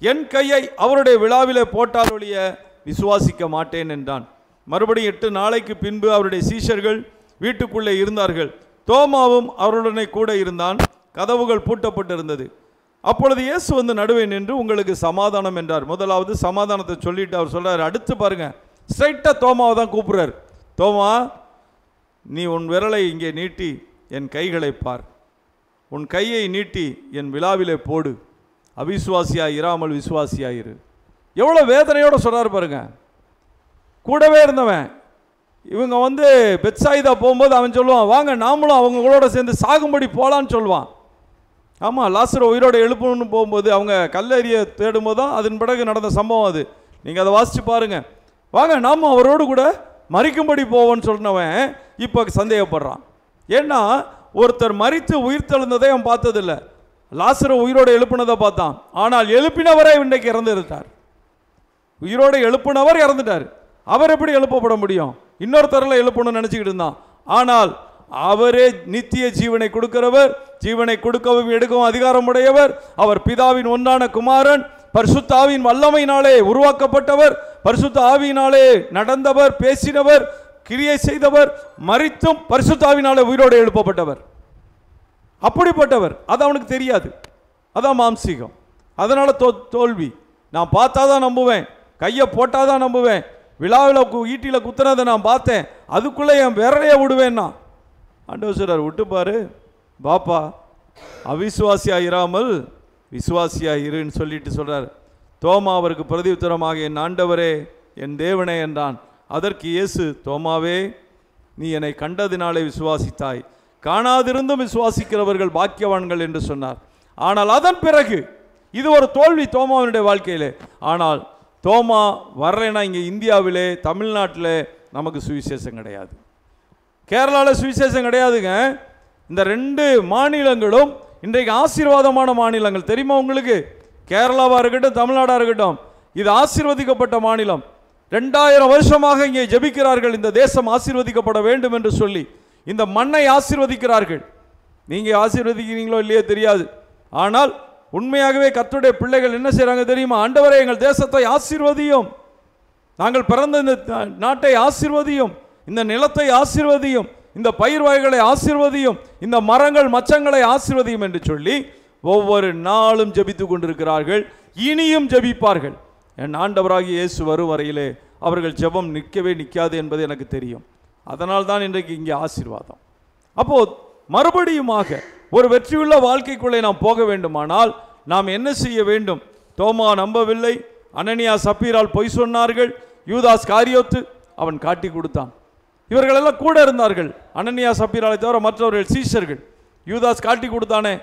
Speaker 1: என் கையை அவருடைய விழாவிலே போட்டால் ஒழிய விசுவாசிக்க மாட்டேன் என்றான். மறுபடியும் 8 நாளைக்கு பின்பு அவருடைய சீஷர்கள் வீட்டுக்குள்ளே இருந்தார்கள். தோமாவும் அவருடனே கூட இருந்தான். கதவுகள் பூட்டப்பட்டிருந்தது. அப்பொழுது இயேசு வந்து நடுவே நின்று உங்களுக்கு சமாதானம் என்றார். முதலாவது சமாதானத்தை சொல்லிட்டு அவர் சொல்றாரு. அடுத்து பாருங்க, ஸ்ட்ரைட்டாக தோமாவை தான் கூப்பிடுறார். தோமா, நீ உன் விரலை இங்கே நீட்டி என் கைகளை பார், உன் கையை நீட்டி என் விழாவிலே போடு, அவிசுவாசியாய் இராமல் விசுவாசியாயிரு. எவ்வளோ வேதனையோடு சொல்கிறார் பாருங்க. கூடவே இருந்தவன். இவங்க வந்து பெத்சாயிதா போகும்போது அவன் சொல்லுவான், வாங்க நாமளும் அவங்க கூட சேர்ந்து சாகும்படி போகலான்னு சொல்லுவான். ஆமாம், லாசரு உயிரோடு எழுப்பணும்னு போகும்போது அவங்க கல்லறிய தேடும்போது தான் அதன் பிறகு நடந்த சம்பவம் அது. நீங்கள் அதை வாசித்து பாருங்கள். வாங்க நாம் அவரோடு கூட மறிக்கும்படி போவோன்னு சொன்னவன் இப்போ சந்தேகப்படுறான். ஏன்னா ஒருத்தர் மறித்து உயிர் தெழுந்ததை அவன் பார்த்ததில்லை. லாசரு உயிரோடு எழுப்பினதை பார்த்தான். ஆனால் எழுப்பினவரை இன்றைக்கு இறந்துட்டார். உயிரோடு எழுப்பினவர் இறந்துட்டார். அவர் எப்படி எழுப்பப்பட முடியும்? இன்னொருத்தரில் எழுப்பணும்னு நினச்சிக்கிட்டு இருந்தான். ஆனால் அவரே நித்திய ஜீவனை கொடுக்கிறவர், ஜீவனை கொடுக்கவும் எடுக்கவும் அதிகாரம் உடையவர். அவர் பிதாவின் ஒன்றான குமாரன், பரிசுத்த ஆவியின் வல்லமையினாலே உருவாக்கப்பட்டவர், பரிசுத்த ஆவியினாலே நடந்தவர், பேசினவர், கிரியை செய்தவர், மரித்தும் பரிசுத்த ஆவியினாலே உயிரோடு எழுப்பப்பட்டவர். அப்படிப்பட்டவர். அது அவனுக்கு தெரியாது. அதான் மாம்சீகம். அதனால தோல்வி. நான் பார்த்தாதான் நம்புவேன், கையை போட்டாதான் நம்புவேன், விழாவில் ஈட்டியில் குத்துறதை நான் பார்த்தேன், அதுக்குள்ளே என் விரலைய விடுவேன்னா. ஆண்டவர் சொல்றார், விட்டுப்பாரு பாப்பா, அவிசுவாசியாக இராமல் விசுவாசியாக இருன்னு சொல்லிட்டு சொல்றார். தோமா அவருக்கு பிரதியுத்தரமாக, என் ஆண்டவரே என் தேவனே என்றான். அதற்கு இயேசு, தோமாவே, நீ என்னை கண்டதினாலே விசுவாசித்தாய், காணாதிருந்தும் விசுவாசிக்கிறவர்கள் பாக்கியவான்கள் என்று சொன்னார். ஆனால் அதன் பிறகு இது ஒரு தோல்வி தோமாவினுடைய வாழ்க்கையிலே. ஆனால் தோமா வரலைன்னா இங்கே இந்தியாவிலே, தமிழ்நாட்டில் நமக்கு சுவிசேஷம் கிடையாது, கேரளாவில் சுவிசேஷம் கிடையாதுங்க. இந்த 2 மாநிலங்களும் இன்றைக்கு ஆசீர்வாதமான மாநிலங்கள். தெரியுமா உங்களுக்கு? கேரளாவாக இருக்கட்டும், தமிழ்நாடாக இருக்கட்டும், இது ஆசீர்வதிக்கப்பட்ட மாநிலம். 2000 வருஷமாக இங்கே ஜெபிக்கிறார்கள், இந்த தேசம் ஆசீர்வதிக்கப்பட வேண்டும் என்று சொல்லி இந்த மண்ணை ஆசீர்வதிக்கிறார்கள். நீங்கள் ஆசீர்வதிக்கிறீங்களோ இல்லையோ தெரியாது. ஆனால் உண்மையாகவே கர்த்தருடைய பிள்ளைகள் என்ன செய்கிறாங்க தெரியுமா? ஆண்டவரே, எங்கள் தேசத்தை ஆசீர்வதியும், நாங்கள் பிறந்த இந்த நாட்டை ஆசீர்வதியும், இந்த நிலத்தை ஆசீர்வதியும், இந்த பயிர் வகைகளை ஆசீர்வதியும், இந்த மரங்கள் மச்சங்களை ஆசீர்வதியும் என்று சொல்லி ஒவ்வொரு நாளும் ஜெபித்து கொண்டிருக்கிறார்கள். இனியும் ஜெபிப்பார்கள். என் ஆண்டவராகிய இயேசு வரும் வரையிலே அவர்கள் ஜெபம் நிற்காது என்பது எனக்கு தெரியும். அதனால் தான் இன்றைக்கு இங்கே ஆசீர்வாதம். அப்போது மறுபடியுமாக ஒரு வெற்றியுள்ள வாழ்க்கைக்குள்ளே நாம் போக வேண்டுமானால் நாம் என்ன செய்ய வேண்டும்? தோமா நம்பவில்லை, அனனியா சப்பீரால் பொய் சொன்னார்கள், யூதாஸ் காரியோத்து அவன் காட்டி கொடுத்தான். இவர்களெல்லாம் கூட இருந்தார்கள், அனனியா சப்பீராலை தவிர மற்றவர்கள் சீஷர்கள். யூதாஸ் காட்டி கொடுத்தானே,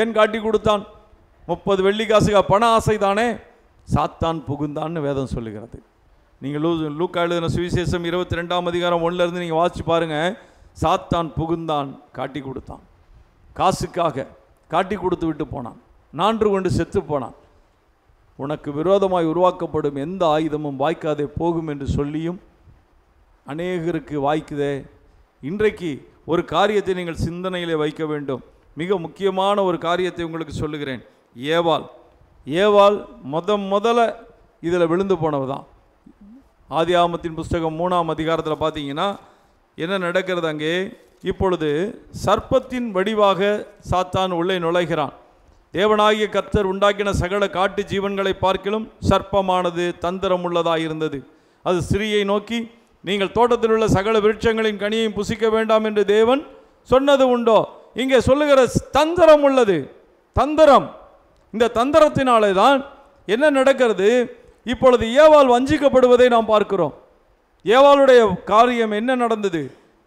Speaker 1: ஏன் காட்டி கொடுத்தான்? 30 வெள்ளிக்காசுக பண ஆசை தானே, சாத்தான் புகுந்தான்னு வேதம் சொல்லுகிறது. நீங்கள் லூக்கா எழுதின சுவிசேஷம் 22ஆம் அதிகாரம் 1 நீங்கள் வாசிச்சு பாருங்கள். சாத்தான் புகுந்தான், காட்டி கொடுத்தான், காசுக்காக காட்டி கொடுத்து விட்டு போனான், நான்று கொண்டு செத்து போனான். உனக்கு விரோதமாய் உருவாக்கப்படும் எந்த ஆயுதமும் வாய்க்காதே போகும் என்று சொல்லியும் அநேகருக்கு வாய்க்குதே. இன்றைக்கு ஒரு காரியத்தை நீங்கள் சிந்தனையிலே வைக்க வேண்டும். மிக முக்கியமான ஒரு காரியத்தை உங்களுக்கு சொல்லுகிறேன். ஏவாள் முதல்ல இதில் விழுந்து போனவ தான். ஆதியாகமத்தின் புஸ்தகம் 3ஆம் அதிகாரத்தில் பார்த்தீங்கன்னா என்ன நடக்கிறது? அங்கே இப்பொழுது சர்ப்பத்தின் வடிவாக சாத்தான் உள்ளே நுழைகிறான். தேவனாகிய கர்த்தர் உண்டாக்கின சகல காட்டு ஜீவன்களை பார்க்கிலும் சர்ப்பமானது தந்திரம் உள்ளதாக இருந்தது. அது ஸ்திரீயை நோக்கி, நீங்கள் தோட்டத்தில் உள்ள சகல விருட்சங்களின் கனியையும் புசிக்க வேண்டாம் என்று தேவன் சொன்னது உண்டோ? இங்கே சொல்லுகிற தந்திரம் உள்ளது. தந்திரம். இந்த தந்திரத்தினாலே தான் என்ன நடக்கிறது? இப்பொழுது ஏவாள் வஞ்சிக்கப்படுவதை நாம் பார்க்கிறோம். ஏவாளுடைய காரியம் என்ன நடந்தது?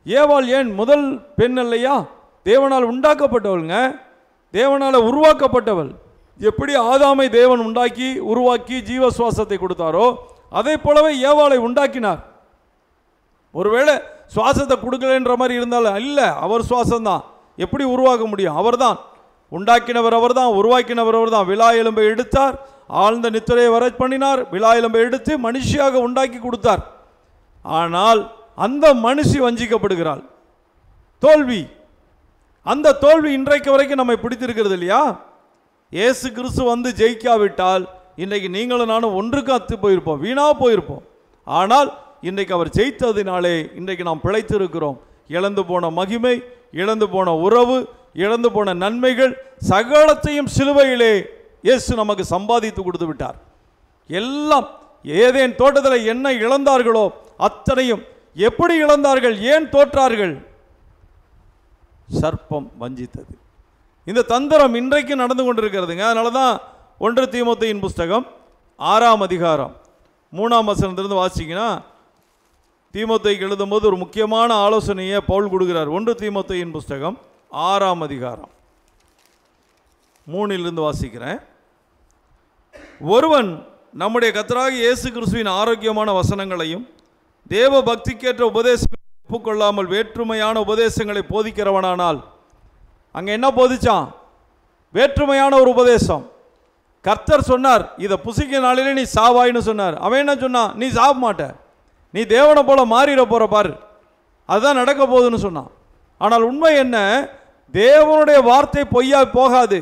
Speaker 1: ஏவாள் ஏன் முதல் பெண் இல்லையா? தேவனால் உண்டாக்கப்பட்டவளுங்க, தேவனால் உருவாக்கப்பட்டவள். எப்படி ஆதாமை தேவன் உருவாக்கி ஜீவ சுவாசத்தை கொடுத்தாரோ அதே போலவே ஏவாளை உண்டாக்கினார். ஒருவேளை சுவாசத்தை கொடுக்கலன்ற மாதிரி இருந்தாலும் இல்லை, அவர் சுவாசம்தான். எப்படி உருவாக்க முடியும்? அவர்தான் உண்டாக்கினவர், அவர்தான் உருவாக்கினவர், அவர்தான். விலா எலும்பை எடுத்தார், ஆழ்ந்த நித்திரையை வர பண்ணினார், விலா எலும்பை எடுத்து மனுஷியாக உண்டாக்கி கொடுத்தார். ஆனால் அந்த மனுஷி வஞ்சிக்கப்படுகிறாள். தோல்வி. அந்த தோல்வி இன்றைக்கு வரைக்கும் நம்மை பிடித்திருக்கிறது இல்லையா? இயேசு கிறிஸ்து வந்து ஜெயிக்காவிட்டால் இன்றைக்கு நீங்களும் நானும் ஒன்றுக்கு அத்து போயிருப்போம், வீணாக போயிருப்போம். ஆனால் இன்றைக்கு அவர் ஜெயித்ததினாலே இன்றைக்கு நாம் பிழைத்திருக்கிறோம். இழந்து போன மகிமை, இழந்து போன உறவு, இழந்து போன நன்மைகள் சகலத்தையும் சிலுவையிலே இயேசு நமக்கு சம்பாதித்து கொடுத்து விட்டார். எல்லாம் ஏதேன் தோட்டத்தில் என்ன இழந்தார்களோ அத்தனையும். எப்படி இழந்தார்கள்? ஏன் தோற்றார்கள்? சர்ப்பம் வஞ்சித்தது. இந்த தந்திரம் இன்றைக்கு நடந்து கொண்டிருக்கிறதுங்க. அதனால தான் 1 தீமோத்தேயின் புஸ்தகம் 6ஆம் அதிகாரம் 3ஆம் வசனத்திலிருந்து வாசிங்கன்னா, தீமோத்தேயுக்கு எழுதும்போது ஒரு முக்கியமான ஆலோசனையை பவுல் கொடுக்கிறார். 1 தீமோத்தேயின் புஸ்தகம் 6ஆம் அதிகாரம் 3 வாசிக்கிறேன். ஒருவன் நம்முடைய கர்த்தராகிய இயேசு கிறிஸ்துவின் ஆரோக்கியமான வசனங்களையும் தேவ பக்திக்கேற்ற உபதேசங்களை ஒப்புக்கொள்ளாமல் வேற்றுமையான உபதேசங்களை போதிக்கிறவனானால், அங்கே என்ன போதிச்சான்? வேற்றுமையான ஒரு உபதேசம். கர்த்தர் சொன்னார், இதை புசிக்க நாளிலே நீ சாவாயின்னு சொன்னார். அவன் என்ன சொன்னான்? நீ சாவ மாட்ட, நீ தேவனை போல மாறிட போற பாரு, அதுதான் நடக்க போகுதுன்னு சொன்னான். ஆனால் உண்மை என்ன? தேவனுடைய வார்த்தை பொய்யா போகாது.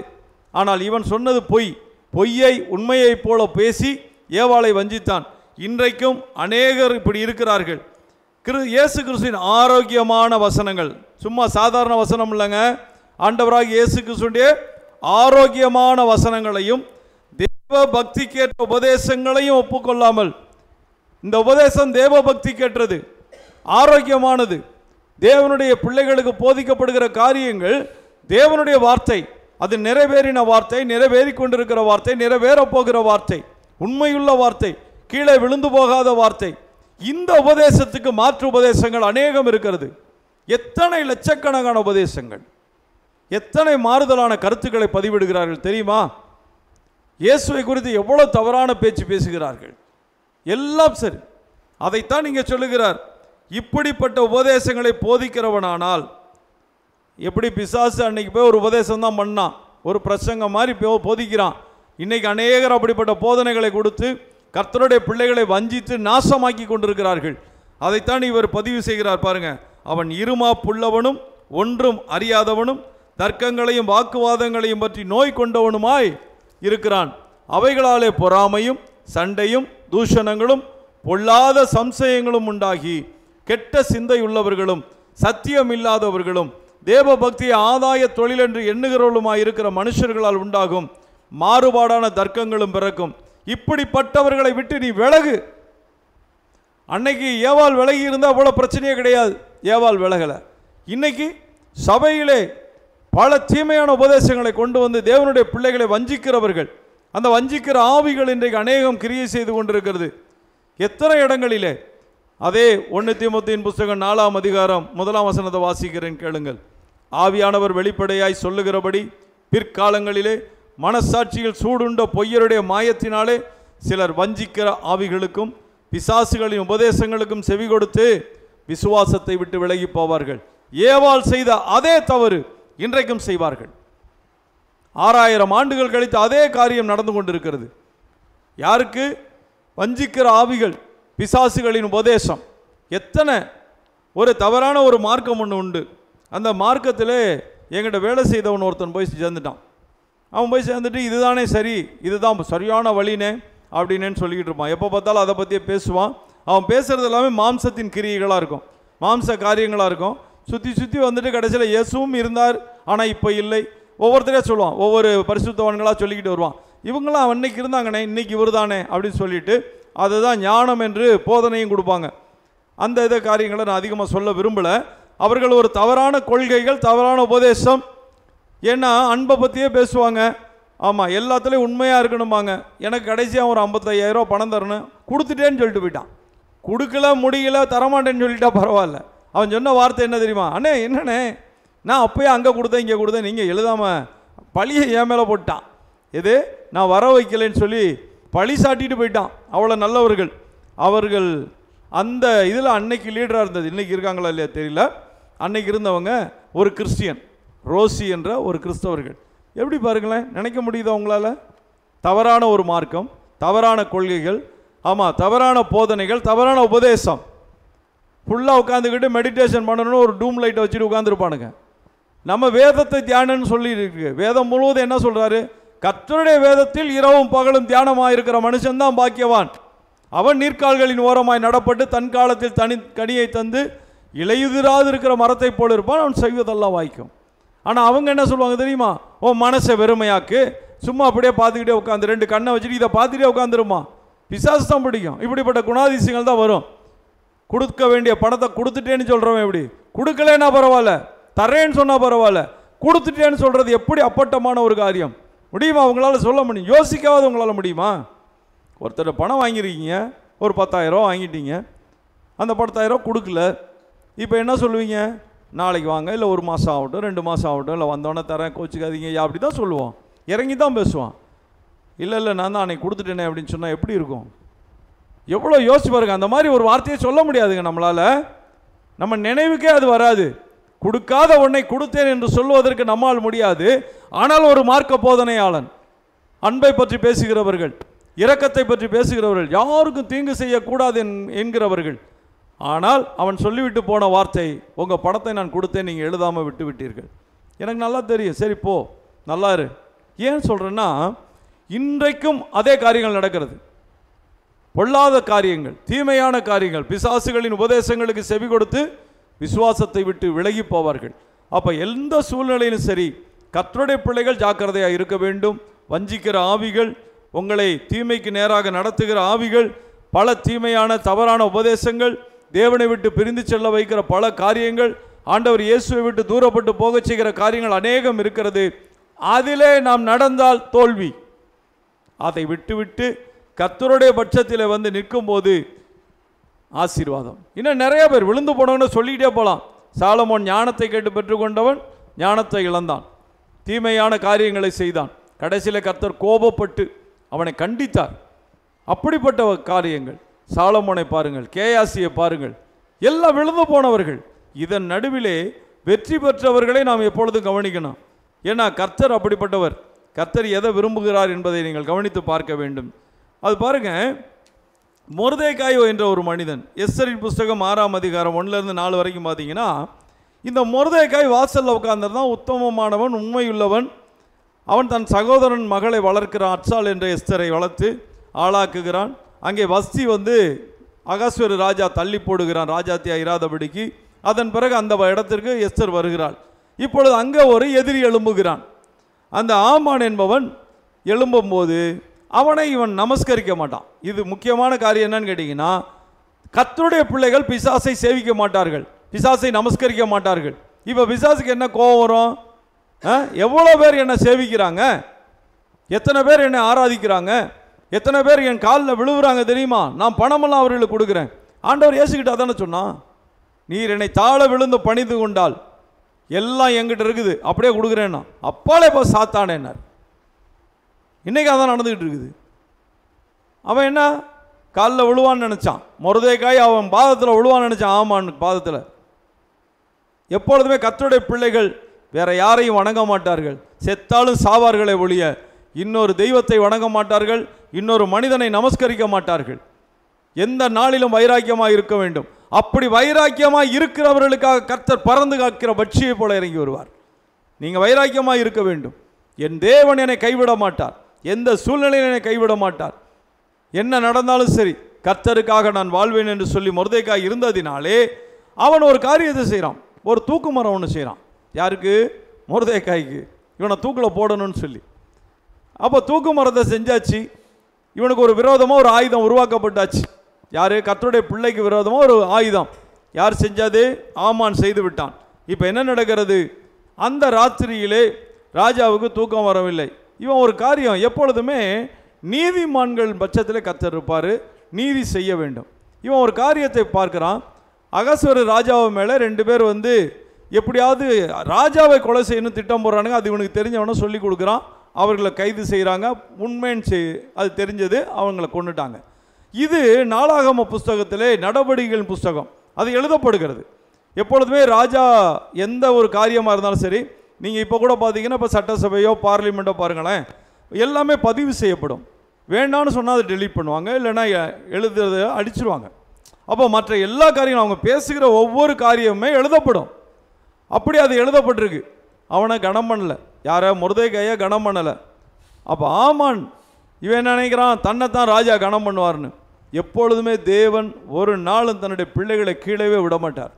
Speaker 1: ஆனால் இவன் சொன்னது பொய். பொய்யை உண்மையை போல பேசி ஏவாளை வஞ்சித்தான். இன்றைக்கும் அநேகர் இப்படி இருக்கிறார்கள். இயேசு கிறிஸ்துவின் ஆரோக்கியமான வசனங்கள், சும்மா சாதாரண வசனம் இல்லைங்க, ஆண்டவராகிய இயேசு கிறிஸ்துவினுடைய ஆரோக்கியமான வசனங்களையும் தேவ பக்திக்கேற்ற உபதேசங்களையும் ஒப்புக்கொள்ளாமல், இந்த உபதேசம் தேவ பக்தி கேட்டது, ஆரோக்கியமானது, தேவனுடைய பிள்ளைகளுக்கு போதிக்கப்படுகிற காரியங்கள் தேவனுடைய வார்த்தை, அது நிறைவேறின வார்த்தை, நிறைவேறி கொண்டிருக்கிற வார்த்தை, நிறைவேறப் போகிற வார்த்தை, உண்மையுள்ள வார்த்தை, கீழே விழுந்து போகாத வார்த்தை. இந்த உபதேசத்துக்கு மாற்று உபதேசங்கள் அநேகம் இருக்கிறது. எத்தனை லட்சக்கணக்கான உபதேசங்கள், எத்தனை மாறுதலான கருத்துக்களை பதிவிடுகிறார்கள் தெரியுமா? இயேசுவை குறித்து எவ்வளவு தவறான பேச்சு பேசுகிறார்கள். எல்லாம் சரி, அதைத்தான் இங்கே சொல்லுகிறார். இப்படிப்பட்ட உபதேசங்களை போதிக்கிறவனானால், எப்படி பிசாசு அன்னைக்கு போய் ஒரு உபதேசம் தான் பண்ணான், ஒரு பிரசங்கம் மாதிரி போதிக்கிறான். இன்னைக்கு அநேகர் அப்படிப்பட்ட போதனைகளை கொடுத்து கர்த்தருடைய பிள்ளைகளை வஞ்சித்து நாசமாக்கி கொண்டிருக்கிறார்கள். அதைத்தான் இவர் பதிவு செய்கிறார் பாருங்க. அவன் இருமாப்புள்ளவனும் ஒன்றும் அறியாதவனும் தர்க்கங்களையும் வாக்குவாதங்களையும் பற்றி நோய் கொண்டவனுமாய் இருக்கிறான். அவைகளாலே பொறாமையும் சண்டையும் தூஷணங்களும் பொல்லாத சம்சயங்களும் உண்டாகி கெட்ட சிந்தை உள்ளவர்களும் சத்தியம் இல்லாதவர்களும் தேவ பக்தியை ஆதாய தொழில் என்று எண்ணுகிறவர்களுமாய் இருக்கிற மனுஷர்களால் உண்டாகும் மாறுபாடான தர்க்கங்களும் பிறக்கும். இப்படிப்பட்டவர்களை விட்டு நீ விலகு. அன்னைக்கு ஏவாள் விலகி இருந்தால் அவ்வளோ பிரச்சனையே கிடையாது, ஏவாள் விலகலை. இன்னைக்கு சபையிலே பல தீமையான உபதேசங்களை கொண்டு வந்து தேவனுடைய பிள்ளைகளை வஞ்சிக்கிறவர்கள், அந்த வஞ்சிக்கிற ஆவிகள் இன்றைக்கு அநேகம் கிரியை செய்து கொண்டிருக்கிறது. எத்தனை இடங்களிலே. அதே 1 தீமோத்தேயுவின் புஸ்தகம் 4ஆம் அதிகாரம் 1ஆம் வசனத்தை வாசிக்கிறேன், கேளுங்கள். ஆவியானவர் வெளிப்படையாய் சொல்லுகிறபடி பிற்காலங்களிலே மனசாட்சியில் சூடுண்ட பொய்யருடைய மாயத்தினாலே சிலர் வஞ்சிக்கிற ஆவிகளுக்கும் பிசாசுகளின் உபதேசங்களுக்கும் செவி கொடுத்து விசுவாசத்தை விட்டு விலகி போவார்கள். ஏவாள் செய்த அதே தவறு இன்றைக்கும் செய்வார்கள். 6000 ஆண்டுகள் கழித்து அதே காரியம் நடந்து கொண்டிருக்கிறது. யாருக்கு? வஞ்சிக்கிற ஆவிகள், பிசாசுகளின் உபதேசம். எத்தனை ஒரு தவறான ஒரு மார்க்கம் ஒன்று உண்டு. அந்த மார்க்கத்தில் எங்கிட்ட வேலை செய்தவன் ஒருத்தன் போய் சேர்ந்துட்டான். அவன் போய் சேர்ந்துட்டு இதுதானே சரி, இதுதான் சரியான வழினே அப்படின்னு சொல்லிக்கிட்டு இருப்பான். எப்போ பார்த்தாலும் அதை பற்றியே பேசுவான். அவன் பேசுகிறது எல்லாமே மாம்சத்தின் கிரியைகளாக இருக்கும், மாம்ச காரியங்களாக இருக்கும். சுற்றி சுற்றி வந்துட்டு கடைசியில் இயேசுவும் இருந்தார் ஆனால் இப்போ இல்லை, ஒவ்வொருத்தரையே சொல்லுவான், ஒவ்வொரு பரிசுத்தவான்களாக சொல்லிக்கிட்டு வருவான். இவங்களாம் அன்னைக்கு இருந்தாங்கண்ணே, இன்னைக்கு இவர் தானே அப்படின்னு சொல்லிட்டு அதுதான் ஞானம் என்று போதனையும் கொடுப்பாங்க. அந்த இதை காரியங்களை நான் அதிகமாக சொல்ல விரும்பலை. அவர்கள் ஒரு தவறான கொள்கைகள், தவறான உபதேசம். ஏன்னா அன்பை பற்றியே பேசுவாங்க. ஆமாம், எல்லாத்துலேயும் உண்மையாக இருக்கணுமாங்க. எனக்கு கடைசியாக ஒரு 55,000 ரூபா பணம் தரணும், கொடுத்துட்டேன்னு சொல்லிட்டு போயிட்டான். கொடுக்கல, முடியல, தரமாட்டேன்னு சொல்லிட்டா பரவாயில்ல. அவன் சொன்ன வார்த்தை என்ன தெரியுமா? அண்ணே என்னண்ணே, நான் அப்போயே அங்கே கொடுத்தேன் இங்கே கொடுத்தேன், நீங்கள் எழுதாமல் பழியை என் மேலே போட்டான். எது? நான் வர வைக்கலைன்னு சொல்லி பழி சாட்டிட்டு போயிட்டான். அவ்வளோ நல்லவர்கள் அவர்கள். அந்த இதில் அன்னைக்கு லீடராக இருந்தது, இன்றைக்கி இருக்காங்களா இல்லையா தெரியல, அன்னைக்கு இருந்தவங்க ஒரு கிறிஸ்டியன், ரோசி என்ற ஒரு கிறிஸ்தவர்கள். எப்படி பாருங்களேன், நினைக்க முடியுதா உங்களால்? தவறான ஒரு மார்க்கம், தவறான கொள்கைகள், ஆமாம், தவறான போதனைகள், தவறான உபதேசம். ஃபுல்லாக உட்காந்துக்கிட்டு மெடிடேஷன் பண்ணணும்னு ஒரு டூம் லைட்டை வச்சுட்டு உட்காந்துருப்பானுங்க. நம்ம வேதத்தை தியானம்னு சொல்லி இருக்கு. வேதம் முழுவதும் என்ன சொல்கிறாரு? கர்த்தருடைய வேதத்தில் இரவும் பகலும் தியானமாக இருக்கிற மனுஷன்தான் பாக்கியவான். அவன் நீர்க்கால்களின் ஓரமாய் நடப்பட்டு தன் காலத்தில் கனியை தந்து இலையுதிராது இருக்கிற மரத்தை போல இருப்பான், அவன் செய்வதெல்லாம் வாய்க்கும். ஆனால் அவங்க என்ன சொல்லுவாங்க தெரியுமா? ஓ மனசை வெறுமையாக்கு, சும்மா அப்படியே பார்த்துக்கிட்டே உட்காந்து 2 கண்ணை வச்சுட்டு இதை பார்த்துட்டே உட்காந்துருமா. பிசாசு தான் பிடிக்கும். இப்படிப்பட்ட குணாதிசயங்கள் தான் வரும். கொடுக்க வேண்டிய பணத்தை கொடுத்துட்டேன்னு சொல்கிறவன் எப்படி? கொடுக்கலன்னா பரவாயில்ல, தரேன்னு சொன்னால் பரவாயில்ல, கொடுத்துட்டேன்னு சொல்கிறது எப்படி அப்பட்டமான ஒரு காரியம்? முடியுமா உங்களால்? சொல்ல முடியும்? யோசிக்காவது உங்களால் முடியுமா? ஒருத்தர் பணம் வாங்கியிருக்கீங்க, ஒரு 10,000 ரூபா வாங்கிட்டீங்க, அந்த 10,000 ரூபா கொடுக்கல. இப்போ என்ன சொல்லுவீங்க? நாளைக்கு வாங்க, இல்லை 1 மாதம் ஆகட்டும், 2 மாதம் ஆகட்டும், இல்லை வந்தோடனே தரேன், கோச்சிக்காதீங்க, அப்படி தான் சொல்லுவோம். இறங்கி தான் பேசுவான். இல்லை இல்லை நான் தான் அன்னைக்கு கொடுத்துட்டேனே அப்படின்னு சொன்னால் எப்படி இருக்கும்? எவ்வளோ யோசிச்சு பாருங்க. அந்த மாதிரி ஒரு வார்த்தையை சொல்ல முடியாதுங்க நம்மளால். நம்ம நினைவுக்கே அது வராது. கொடுக்காத ஒன்றை கொடுத்தேன் என்று சொல்வதற்கு நம்மால் முடியாது. ஆனால் ஒரு மார்க்க போதனையாளன், அன்பை பற்றி பேசுகிறவர்கள், இரக்கத்தை பற்றி பேசுகிறவர்கள், யாருக்கும் தீங்கு செய்யக்கூடாது என்கிறவர்கள், ஆனால் அவன் சொல்லிவிட்டு போன வார்த்தை, உங்கள் பணத்தை நான் கொடுத்தேன், நீங்கள் எழுதாமல் விட்டு விட்டீர்கள். எனக்கு நல்லா தெரியும், சரி போ நல்லா இரு. ஏன் சொல்கிறேன்னா, இன்றைக்கும் அதே காரியங்கள் நடக்கிறது. பொல்லாத காரியங்கள், தீமையான காரியங்கள், பிசாசுகளின் உபதேசங்களுக்கு செவி கொடுத்து விசுவாசத்தை விட்டு விலகி போவார்கள். அப்போ எந்த சூழ்நிலையிலும் சரி, கர்த்தருடைய பிள்ளைகள் ஜாக்கிரதையாக இருக்க வேண்டும். வஞ்சிக்கிற ஆவிகள், உங்களை தீமைக்கு நேராக நடத்துகிற ஆவிகள், பல தீமையான தவறான உபதேசங்கள், தேவனை விட்டு பிரிந்து செல்ல வைக்கிற பல காரியங்கள், ஆண்டவர் இயேசுவை விட்டு தூரப்பட்டு போக செய்கிற காரியங்கள் அநேகம் இருக்கிறது. அதிலே நாம் நடந்தால் தோல்வி. அதை விட்டுவிட்டு கர்த்தருடைய பட்சத்தில் வந்து நிற்கும் போது ஆசீர்வாதம். இன்னும் நிறைய பேர் விழுந்து போனவன்னு சொல்லிக்கிட்டே போகலாம். சாலமோன் ஞானத்தை கேட்டு பெற்றுக்கொண்டவன் ஞானத்தை இழந்தான், தீமையான காரியங்களை செய்தான். கடைசியில் கர்த்தர் கோபப்பட்டு அவனை கண்டித்தார். அப்படிப்பட்ட காரியங்கள். சாலமோனை பாருங்கள், கேயாசியை பாருங்கள், எல்லாம் விழுந்து போனவர்கள். இதன் நடுவிலே வெற்றி பெற்றவர்களை நாம் எப்பொழுதும் கவனிக்கணும். ஏன்னா கர்த்தர் அப்படிப்பட்டவர். கர்த்தர் எதை விரும்புகிறார் என்பதை நீங்கள் கவனித்து பார்க்க வேண்டும். அது பாருங்க, மொர்தெகாய் என்ற ஒரு மனிதன், எஸ்தரின் புஸ்தகம் 6ஆம் அதிகாரம் 1-4 வரைக்கும் பார்த்தீங்கன்னா, இந்த மொர்தெகாய் வாசலில் உட்கார்ந்திருந்தான். உத்தமமானவன், உண்மையுள்ளவன். அவன் தன் சகோதரன் மகளை வளர்க்கிறான். அட்சால் என்ற எஸ்தரை வளர்த்து ஆளாக்குகிறான். அங்கே வஸ்தி வந்து அகாஸ்வேரு ராஜா தள்ளி போடுகிறான், ராஜாத்தியா இராதபடிக்கு. அதன் பிறகு அந்த இடத்திற்கு எஸ்தர் வருகிறாள். இப்பொழுது அங்கே ஒரு எதிரி எழும்புகிறான். அந்த ஆமான் என்பவன் எழும்பும்போது அவனை இவன் நமஸ்கரிக்க மாட்டான். இது முக்கியமான காரியம் என்னன்னு கேட்டிங்கன்னா, கர்த்தருடைய பிள்ளைகள் பிசாசை சேவிக்க மாட்டார்கள், பிசாசை நமஸ்கரிக்க மாட்டார்கள். இப்போ பிசாசுக்கு என்ன கோபம் வரும்? எவ்வளோ பேர் என்னை சேவிக்கிறாங்க, எத்தனை பேர் என்னை ஆராதிக்கிறாங்க, எத்தனை பேர் என் காலில் விழுவுறாங்க தெரியுமா, நான் பணமெல்லாம் அவர்களுக்கு கொடுக்குறேன். ஆண்டவர் இயேசுகிட்ட அதானே சொன்னான், நீர் என்னை தாழ விழுந்து பணிந்து கொண்டால் எல்லாம் என்கிட்ட இருக்குது, அப்படியே கொடுக்குறேன்னா. அப்பாலே இப்போ சாத்தானேன்னார். இன்றைக்கி அதான் நடந்துக்கிட்டு இருக்குது. அவன் என்ன காலில் விழுவான்னு நினச்சான், மொர்தெகாய் அவன் பாதத்தில் விழுவான்னு நினச்சான், ஆமான் பாதத்தில். எப்பொழுதுமே கர்த்தருடைய பிள்ளைகள் வேற யாரையும் வணங்க மாட்டார்கள். செத்தாலும் சாவார்களை ஒழிய இன்னொரு தெய்வத்தை வணங்க மாட்டார்கள், இன்னொரு மனிதனை நமஸ்கரிக்க மாட்டார்கள். எந்த நாளிலும் வைராக்கியமாக இருக்க வேண்டும். அப்படி வைராக்கியமாக இருக்கிறவர்களுக்காக கர்த்தர் பறந்து காக்கிற பட்சியை போல இறங்கி வருவார். நீங்கள் வைராக்கியமாக இருக்க வேண்டும். என் தேவன் என்னை கைவிட மாட்டார், எந்த சூழ்நிலையில் என்னை கைவிட மாட்டார். என்ன நடந்தாலும் சரி, கர்த்தருக்காக நான் வாழ்வேன் என்று சொல்லி மொர்தெகாய் இருந்ததினாலே அவன் ஒரு காரியத்தை செய்கிறான். ஒரு தூக்கு மரம் ஒன்று செய்கிறான். யாருக்கு? மொர்தெகாய்க்கு. இவனை தூக்கில் போடணும்னு சொல்லி. அப்போ தூக்கு மரத்தை செஞ்சாச்சு. இவனுக்கு ஒரு விரோதமாக ஒரு ஆயுதம் உருவாக்கப்பட்டாச்சு. யார்? கர்த்தருடைய பிள்ளைக்கு விரோதமாக ஒரு ஆயுதம். யார் செஞ்சது? ஆமான் செய்து விட்டான். இப்போ என்ன நடக்கிறது? அந்த ராத்திரியிலே ராஜாவுக்கு தூக்கம் வரவில்லை. இவன் ஒரு காரியம், எப்பொழுதுமே நீதிமான்கள் பட்சத்தில் கர்த்தர் இருப்பார், நீதி செய்ய வேண்டும். இவன் ஒரு காரியத்தை பார்க்குறான். அகாஸ்வேரு ராஜாவை மேலே 2 பேர் வந்து எப்படியாவது ராஜாவை கொலை செய்யணும் திட்டம் போடுறானுங்க. அது இவனுக்கு தெரிஞ்சவனை சொல்லி கொடுக்குறான். அவர்களை கைது செய்கிறாங்க. உண்மைன்னு அது தெரிஞ்சது, அவங்கள கொண்டுட்டாங்க. இது நாளாகம புஸ்தகத்திலே நடவடிக்கைகள் புஸ்தகம், அது எழுதப்படுகிறது. எப்பொழுதுமே ராஜா எந்த ஒரு காரியமாக இருந்தாலும் சரி, நீங்கள் இப்போ கூட பார்த்தீங்கன்னா, இப்போ சட்டசபையோ பார்லிமெண்ட்டோ பாருங்களேன், எல்லாமே பதிவு செய்யப்படும். வேண்டான்னு சொன்னால் அதை டெலீட் பண்ணுவாங்க, இல்லைன்னா எழுதுறத அடிச்சிருவாங்க. அப்போ மற்ற எல்லா காரியங்களும் அவங்க பேசுகிற ஒவ்வொரு காரியமுமே எழுதப்படும். அப்படி அது எழுதப்பட்டிருக்கு. அவனை கனம் பண்ணலை, யாரை? மொர்தெகாயை கனம் பண்ணலை. அப்போ ஆமான் இவன் என்ன நினைக்கிறான்? தன்னைத்தான் ராஜா கனம் பண்ணுவார்னு. எப்பொழுதுமே தேவன் ஒரு நாளும் தன்னுடைய பிள்ளைகளை கீழவே விடமாட்டார்.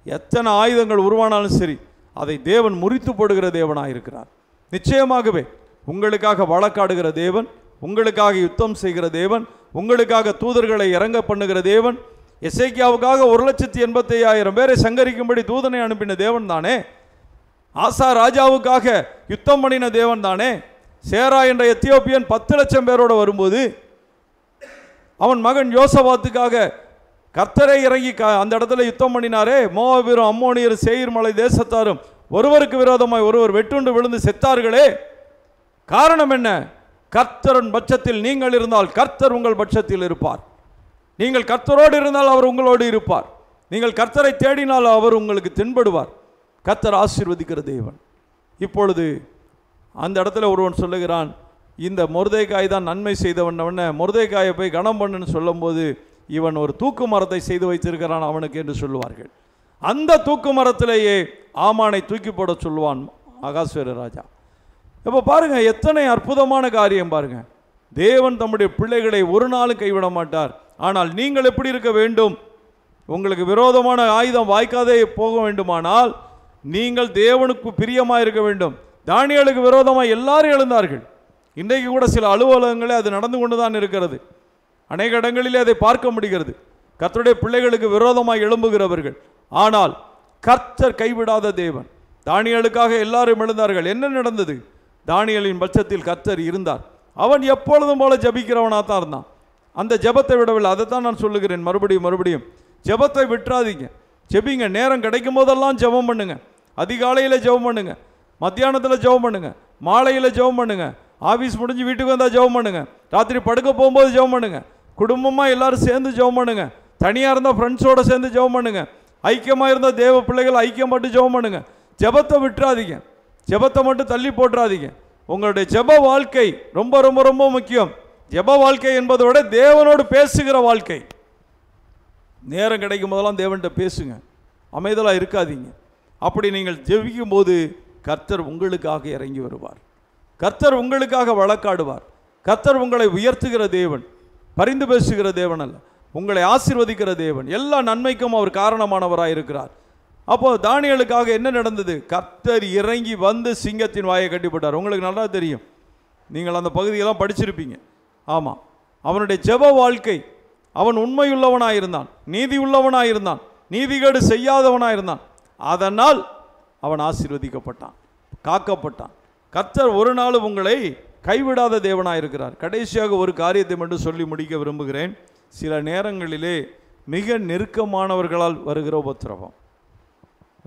Speaker 1: எத்தனை ஆயுதங்கள் உருவானாலும் சரி, அதை தேவன் முறித்து போடுகிற தேவனாக இருக்கிறார். நிச்சயமாகவே உங்களுக்காக வழக்காடுகிற தேவன், உங்களுக்காக யுத்தம் செய்கிற தேவன், உங்களுக்காக தூதர்களை இறங்க பண்ணுகிற தேவன். எசேக்கியாவுக்காக 1,85,000 பேரை சங்கரிக்கும்படி தூதனை அனுப்பின தேவன் தானே. ஆசா ராஜாவுக்காக யுத்தம் பண்ணின தேவன் தானே. சேரா என்ற எத்தியோப்பியன் 10 லட்சம் பேரோடு வரும்போது அவன் மகன் யோசபாத்துக்காக கர்த்தரை இறங்கி அந்த இடத்துல யுத்தம் பண்ணினாரே. மோவாபியரும் அம்மோனியரும் சேயீர் மலை தேசத்தாரும் ஒருவருக்கு விரோதமாய் ஒருவர் வெட்டுண்டு விழுந்து செத்தார்களே. காரணம் என்ன? கர்த்தரின் பட்சத்தில் நீங்கள் இருந்தால் கர்த்தர் உங்கள் பட்சத்தில் இருப்பார். நீங்கள் கர்த்தரோடு இருந்தால் அவர் உங்களோடு இருப்பார். நீங்கள் கர்த்தரை தேடினால் அவர் உங்களுக்கு தென்படுவார். கர்த்தர் ஆசீர்வதிக்கிற தேவன். இப்பொழுது அந்த இடத்துல ஒருவன் சொல்லுகிறான், இந்த மொர்தெகாய் தான் நன்மை செய்தவன். மொர்தெகாயை போய் கனம் பண்ணுன்னு சொல்லும்போது, இவன் ஒரு தூக்கு மரத்தை செய்து வைத்திருக்கிறான் அவனுக்கு என்று சொல்லுவார்கள். அந்த தூக்கு மரத்திலேயே ஆமானை தூக்கி போட சொல்லுவான் அகாஸ்வேரு ராஜா. இப்போ பாருங்க, எத்தனை அற்புதமான காரியம் பாருங்க. தேவன் தம்முடைய பிள்ளைகளை ஒரு நாளும் கைவிட மாட்டார். ஆனால் நீங்கள் எப்படி இருக்க வேண்டும்? உங்களுக்கு விரோதமான ஆயுதம் வாய்க்காதே போக வேண்டுமானால் நீங்கள் தேவனுக்கு பிரியமாக இருக்க வேண்டும். தானியேலுக்கு விரோதமாக எல்லாரும் எழுந்தார்கள். இன்றைக்கு கூட சில அலுவலகங்களே அது நடந்து கொண்டு தான் இருக்கிறது. அநேக இடங்களிலே அதை பார்க்க முடிகிறது. கர்த்தருடைய பிள்ளைகளுக்கு விரோதமாக எழும்புகிறவர்கள். ஆனால் கர்த்தர் கைவிடாத தேவன். தானியேலுக்காக எல்லாரும் எழுந்தார்கள். என்ன நடந்தது? தானியேலின் பட்சத்தில் கர்த்தர் இருந்தார். அவன் எப்பொழுதும் போல ஜபிக்கிறவனாக தான் இருந்தான். அந்த ஜபத்தை விடவில்லை. அதைத்தான் நான் சொல்லுகிறேன் மறுபடியும். ஜபத்தை விட்டுறாதீங்க. ஜெபிங்க. நேரம் கிடைக்கும் போதெல்லாம் ஜெபம் பண்ணுங்க. அதிகாலையில் ஜெபம் பண்ணுங்க, மத்தியானத்தில் ஜெபம் பண்ணுங்க, மாலையில் ஜெபம் பண்ணுங்க, ஆஃபீஸ் முடிஞ்சு வீட்டுக்கு வந்தால் ஜெபம் பண்ணுங்க, ராத்திரி படுக்க போகும்போது ஜெபம் பண்ணுங்க, குடும்பமாக எல்லாரும் சேர்ந்து ஜெபம் பண்ணுங்க, தனியாக இருந்தால் ஃப்ரெண்ட்ஸோடு சேர்ந்து ஜெபம் பண்ணுங்க, ஐக்கியமாக இருந்தால் தேவ பிள்ளைகள் ஐக்கியப்பட்டு ஜெபம் பண்ணுங்க. ஜெபத்தை விட்டுறாதீங்க. ஜெபத்தை மட்டும் தள்ளி போட்டுறாதீங்க. உங்களுடைய ஜெப வாழ்க்கை ரொம்ப ரொம்ப ரொம்ப முக்கியம். ஜெப வாழ்க்கை என்பதை விட தேவனோடு பேசுகிற வாழ்க்கை. நேரம் கிடைக்கும் போதெல்லாம் தேவன்கிட்ட பேசுங்க. அமைதலாக இருக்காதீங்க. அப்படி நீங்கள் ஜெபிக்கும் போது கர்த்தர் உங்களுக்காக இறங்கி வருவார். கர்த்தர் உங்களுக்காக வழக்காடுவார். கர்த்தர் உங்களை உயர்த்துகிற தேவன், பரிந்து பேசுகிற தேவன் அல்ல, உங்களை ஆசீர்வதிக்கிற தேவன். எல்லா நன்மைக்கும் அவர் காரணமானவராக இருக்கிறார். அப்போ தானியேலுக்காக என்ன நடந்தது? கர்த்தர் இறங்கி வந்து சிங்கத்தின் வாயை கட்டிப்பட்டார். உங்களுக்கு நல்லா தெரியும், நீங்கள் அந்த பகுதியெல்லாம் படிச்சிருப்பீங்க. ஆமாம், அவனுடைய ஜெப வாழ்க்கை, அவன் உண்மையுள்ளவனாக இருந்தான், நீதி உள்ளவனாக இருந்தான், நீதிகேடு செய்யாதவனாக இருந்தான். அதனால் அவன் ஆசீர்வதிக்கப்பட்டான், காக்கப்பட்டான். கர்த்தர் ஒரு நாள் உங்களை கைவிடாத தேவனாக இருக்கிறார். கடைசியாக ஒரு காரியத்தை மட்டும் சொல்லி முடிக்க விரும்புகிறேன். சில நேரங்களிலே மிக நெருக்கமானவர்களால் வருகிற உபத்திரவம்.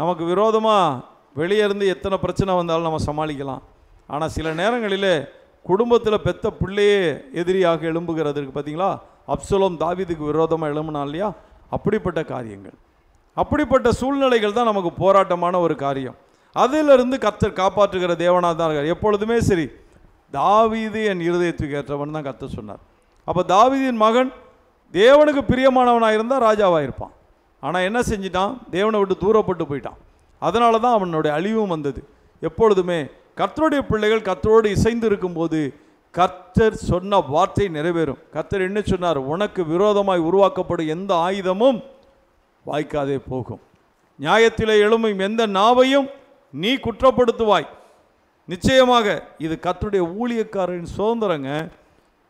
Speaker 1: நமக்கு விரோதமாக வெளியே இருந்து எத்தனை பிரச்சனை வந்தாலும் நம்ம சமாளிக்கலாம். ஆனால் சில நேரங்களிலே குடும்பத்தில் பெத்த பிள்ளையே எதிரியாக எழும்புகிறதுக்கு பார்த்தீங்களா? அப்சலோம் தாவீதுக்கு விரோதமாக எழும்பினா இல்லையா? அப்படிப்பட்ட காரியங்கள், அப்படிப்பட்ட சூழ்நிலைகள் தான் நமக்கு போராட்டமான ஒரு காரியம். அதிலிருந்து கர்த்தர் காப்பாற்றுகிற தேவனாக தான் இருக்கார் எப்பொழுதுமே. சரி, தாவீது என் இருதயத்துக்கு ஏற்றவன் தான் கர்த்தர் சொன்னார். அப்போ தாவீதின் மகன் தேவனுக்கு பிரியமானவனாக இருந்தால் ராஜாவாக இருப்பான். ஆனால் என்ன செஞ்சிட்டான்? தேவனை விட்டு தூரப்பட்டு போயிட்டான். அதனால தான் அவனுடைய அழிவும் வந்தது. எப்பொழுதுமே கர்த்தருடைய பிள்ளைகள் கர்த்தரோடு இசைந்து இருக்கும்போது கர்த்தர் சொன்ன வார்த்தை நிறைவேறும். கர்த்தர் என்ன சொன்னார்? உனக்கு விரோதமாய் உருவாக்கப்படும் எந்த ஆயுதமும் வாய்க்காதே போகும். நியாயத்திலே எழும்பும் எந்த நாவையும் நீ குற்றப்படுத்துவாய். நிச்சயமாக இது கர்த்தருடைய ஊழியக்காரரின் சுதந்திரங்க.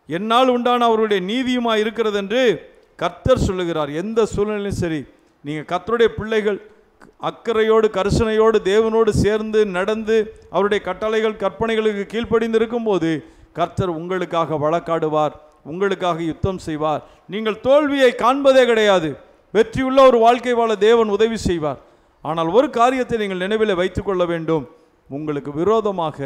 Speaker 1: என்னால் உண்டான அவருடைய நீதியுமாக இருக்கிறது என்று கர்த்தர் சொல்லுகிறார். எந்த சூழ்நிலையும் சரி, நீங்கள் கர்த்தருடைய பிள்ளைகள் அக்கறையோடு கரிசனையோடு தேவனோடு சேர்ந்து நடந்து அவருடைய கட்டளைகள் கற்பனைகளுக்கு கீழ்ப்படிந்து இருக்கும்போது கர்த்தர் உங்களுக்காக வழக்காடுவார், உங்களுக்காக யுத்தம் செய்வார். நீங்கள் தோல்வியை காண்பதே கிடையாது. வெற்றியுள்ள ஒரு வாழ்க்கை வாழ தேவன் உதவி செய்வார். ஆனால் ஒரு காரியத்தை நீங்கள் நினைவில் வைத்துக் கொள்ள வேண்டும். உங்களுக்கு விரோதமாக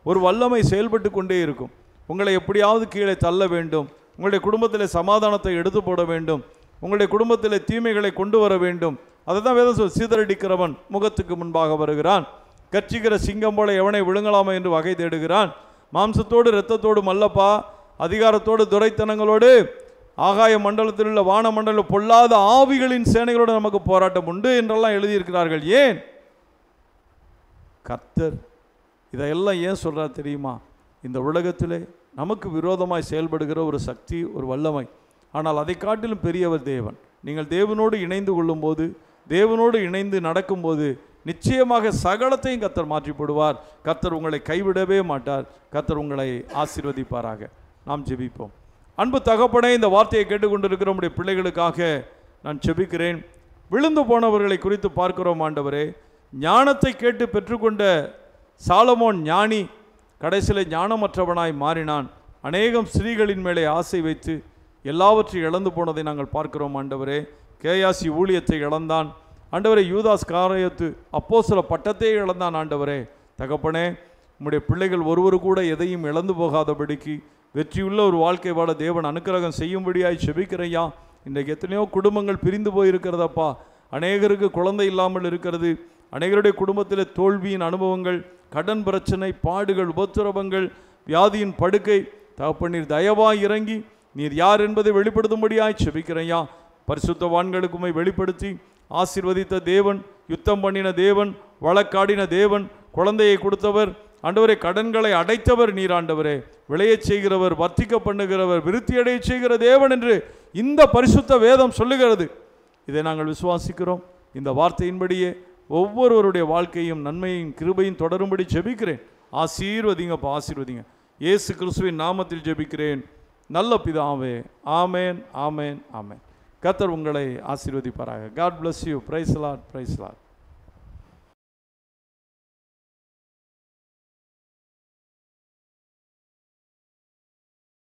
Speaker 1: ஒரு வல்லமை செயல்பட்டு கொண்டே இருக்கும். உங்களை எப்படியாவது கீழே தள்ள வேண்டும், உங்களுடைய குடும்பத்தில் சமாதானத்தை எடுத்து போட வேண்டும், உங்களுடைய குடும்பத்தில் தீமைகளை கொண்டு வர வேண்டும். அதை தான் வேதம் சொல், சிதறடிக்கிறவன் முகத்துக்கு முன்பாக வருகிறான், கட்சிக்கிற சிங்கம் போல எவனை விழுங்கலாமா என்று வகை தேடுகிறான். மாம்சத்தோடு இரத்தத்தோடு மல்லப்பா, அதிகாரத்தோடு துரைத்தனங்களோடு ஆகாய மண்டலத்தில் உள்ள வான மண்டல பொல்லாத ஆவிகளின் சேனைகளோடு நமக்கு போராட்டம் உண்டு என்றெல்லாம் எழுதியிருக்கிறார்கள். ஏன் கர்த்தர் இதையெல்லாம் ஏன் சொல்கிறார் தெரியுமா? இந்த உலகத்திலே நமக்கு விரோதமாய் செயல்படுகிற ஒரு சக்தி, ஒரு வல்லமை, ஆனால் அதை காட்டிலும் பெரியவர் தேவன். நீங்கள் தேவனோடு இணைந்து கொள்ளும்போது, தேவனோடு இணைந்து நடக்கும்போது நிச்சயமாக சகலத்தையும் கர்த்தர் மாற்றி போடுவார். கர்த்தர் உங்களை கைவிடவே மாட்டார். கர்த்தர் உங்களை ஆசீர்வதிப்பாராக. நாம் ஜெபிப்போம். அன்பு தகப்பனே, இந்த வார்த்தையை கேட்டுக்கொண்டிருக்கிற நம்முடைய பிள்ளைகளுக்காக நான் ஜெபிக்கிறேன். விழுந்து போனவர்களை குறித்து பார்க்கிறோம் ஆண்டவரே. ஞானத்தை கேட்டு பெற்றுக்கொண்ட சாலமோன் ஞானி கடைசியில் ஞானமற்றவனாய் மாறினான். அநேகம் ஸ்திரீகளின் மேலே ஆசை வைத்து எல்லாவற்றையும் இழந்து போனதை நாங்கள் பார்க்கிறோம் ஆண்டவரே. கேயாசி ஊழியத்தை இழந்தான் ஆண்டவரே. யூதாஸ் காரியத்து அப்போஸ்தல பட்டத்தையே இழந்தான் ஆண்டவரே. தகப்பனே, உம்முடைய பிள்ளைகள் ஒருவர் கூட எதையும் இழந்து போகாதபடிக்கு வெற்றியுள்ள ஒரு வாழ்க்கை வாழ தேவன் அனுக்கிரகம் செய்யும்படியாய் செபிக்கிறையா. இன்றைக்கு எத்தனையோ குடும்பங்கள் பிரிந்து போயிருக்கிறதப்பா. அநேகருக்கு குழந்தை இல்லாமல் இருக்கிறது. அநேகருடைய குடும்பத்தில் தோல்வியின் அனுபவங்கள், கடன் பிரச்சனை, பாடுகள், உபத்திரவங்கள், வியாதியின் படுக்கை. தகப்பனீர் தயவாய் இறங்கி நீர் யார் என்பதை வெளிப்படுத்தும்படியாய் செபிக்கிறையா. பரிசுத்தவான்களுக்கு உம்மை வெளிப்படுத்தி ஆசீர்வதித்த தேவன், யுத்தம் பண்ணின தேவன், வழக்காடின தேவன், குழந்தையை கொடுத்தவர் ஆண்டவரே, கடன்களை அடைத்தவர் நீர் ஆண்டவரே, விளையச் செய்கிறவர், வர்த்திக்க பண்ணுகிறவர், விருத்தியடைய செய்கிற தேவன் என்று இந்த பரிசுத்த வேதம் சொல்லுகிறது. இதை நாங்கள் விசுவாசிக்கிறோம். இந்த வார்த்தையின்படியே ஒவ்வொருவருடைய வாழ்க்கையும் நன்மையும் கிருபையும் தொடரும்படி ஜெபிக்கிறேன். ஆசீர்வதிங்கப்பா, ஆசீர்வதிங்க. இயேசு கிறிஸ்துவின் நாமத்தில் ஜெபிக்கிறேன் நல்ல பிதாவே. ஆமேன், ஆமேன், ஆமேன். கர்த்தர் உங்களை ஆசீர்வதிப்பாராக. God bless you. Praise the Lord. Praise the Lord.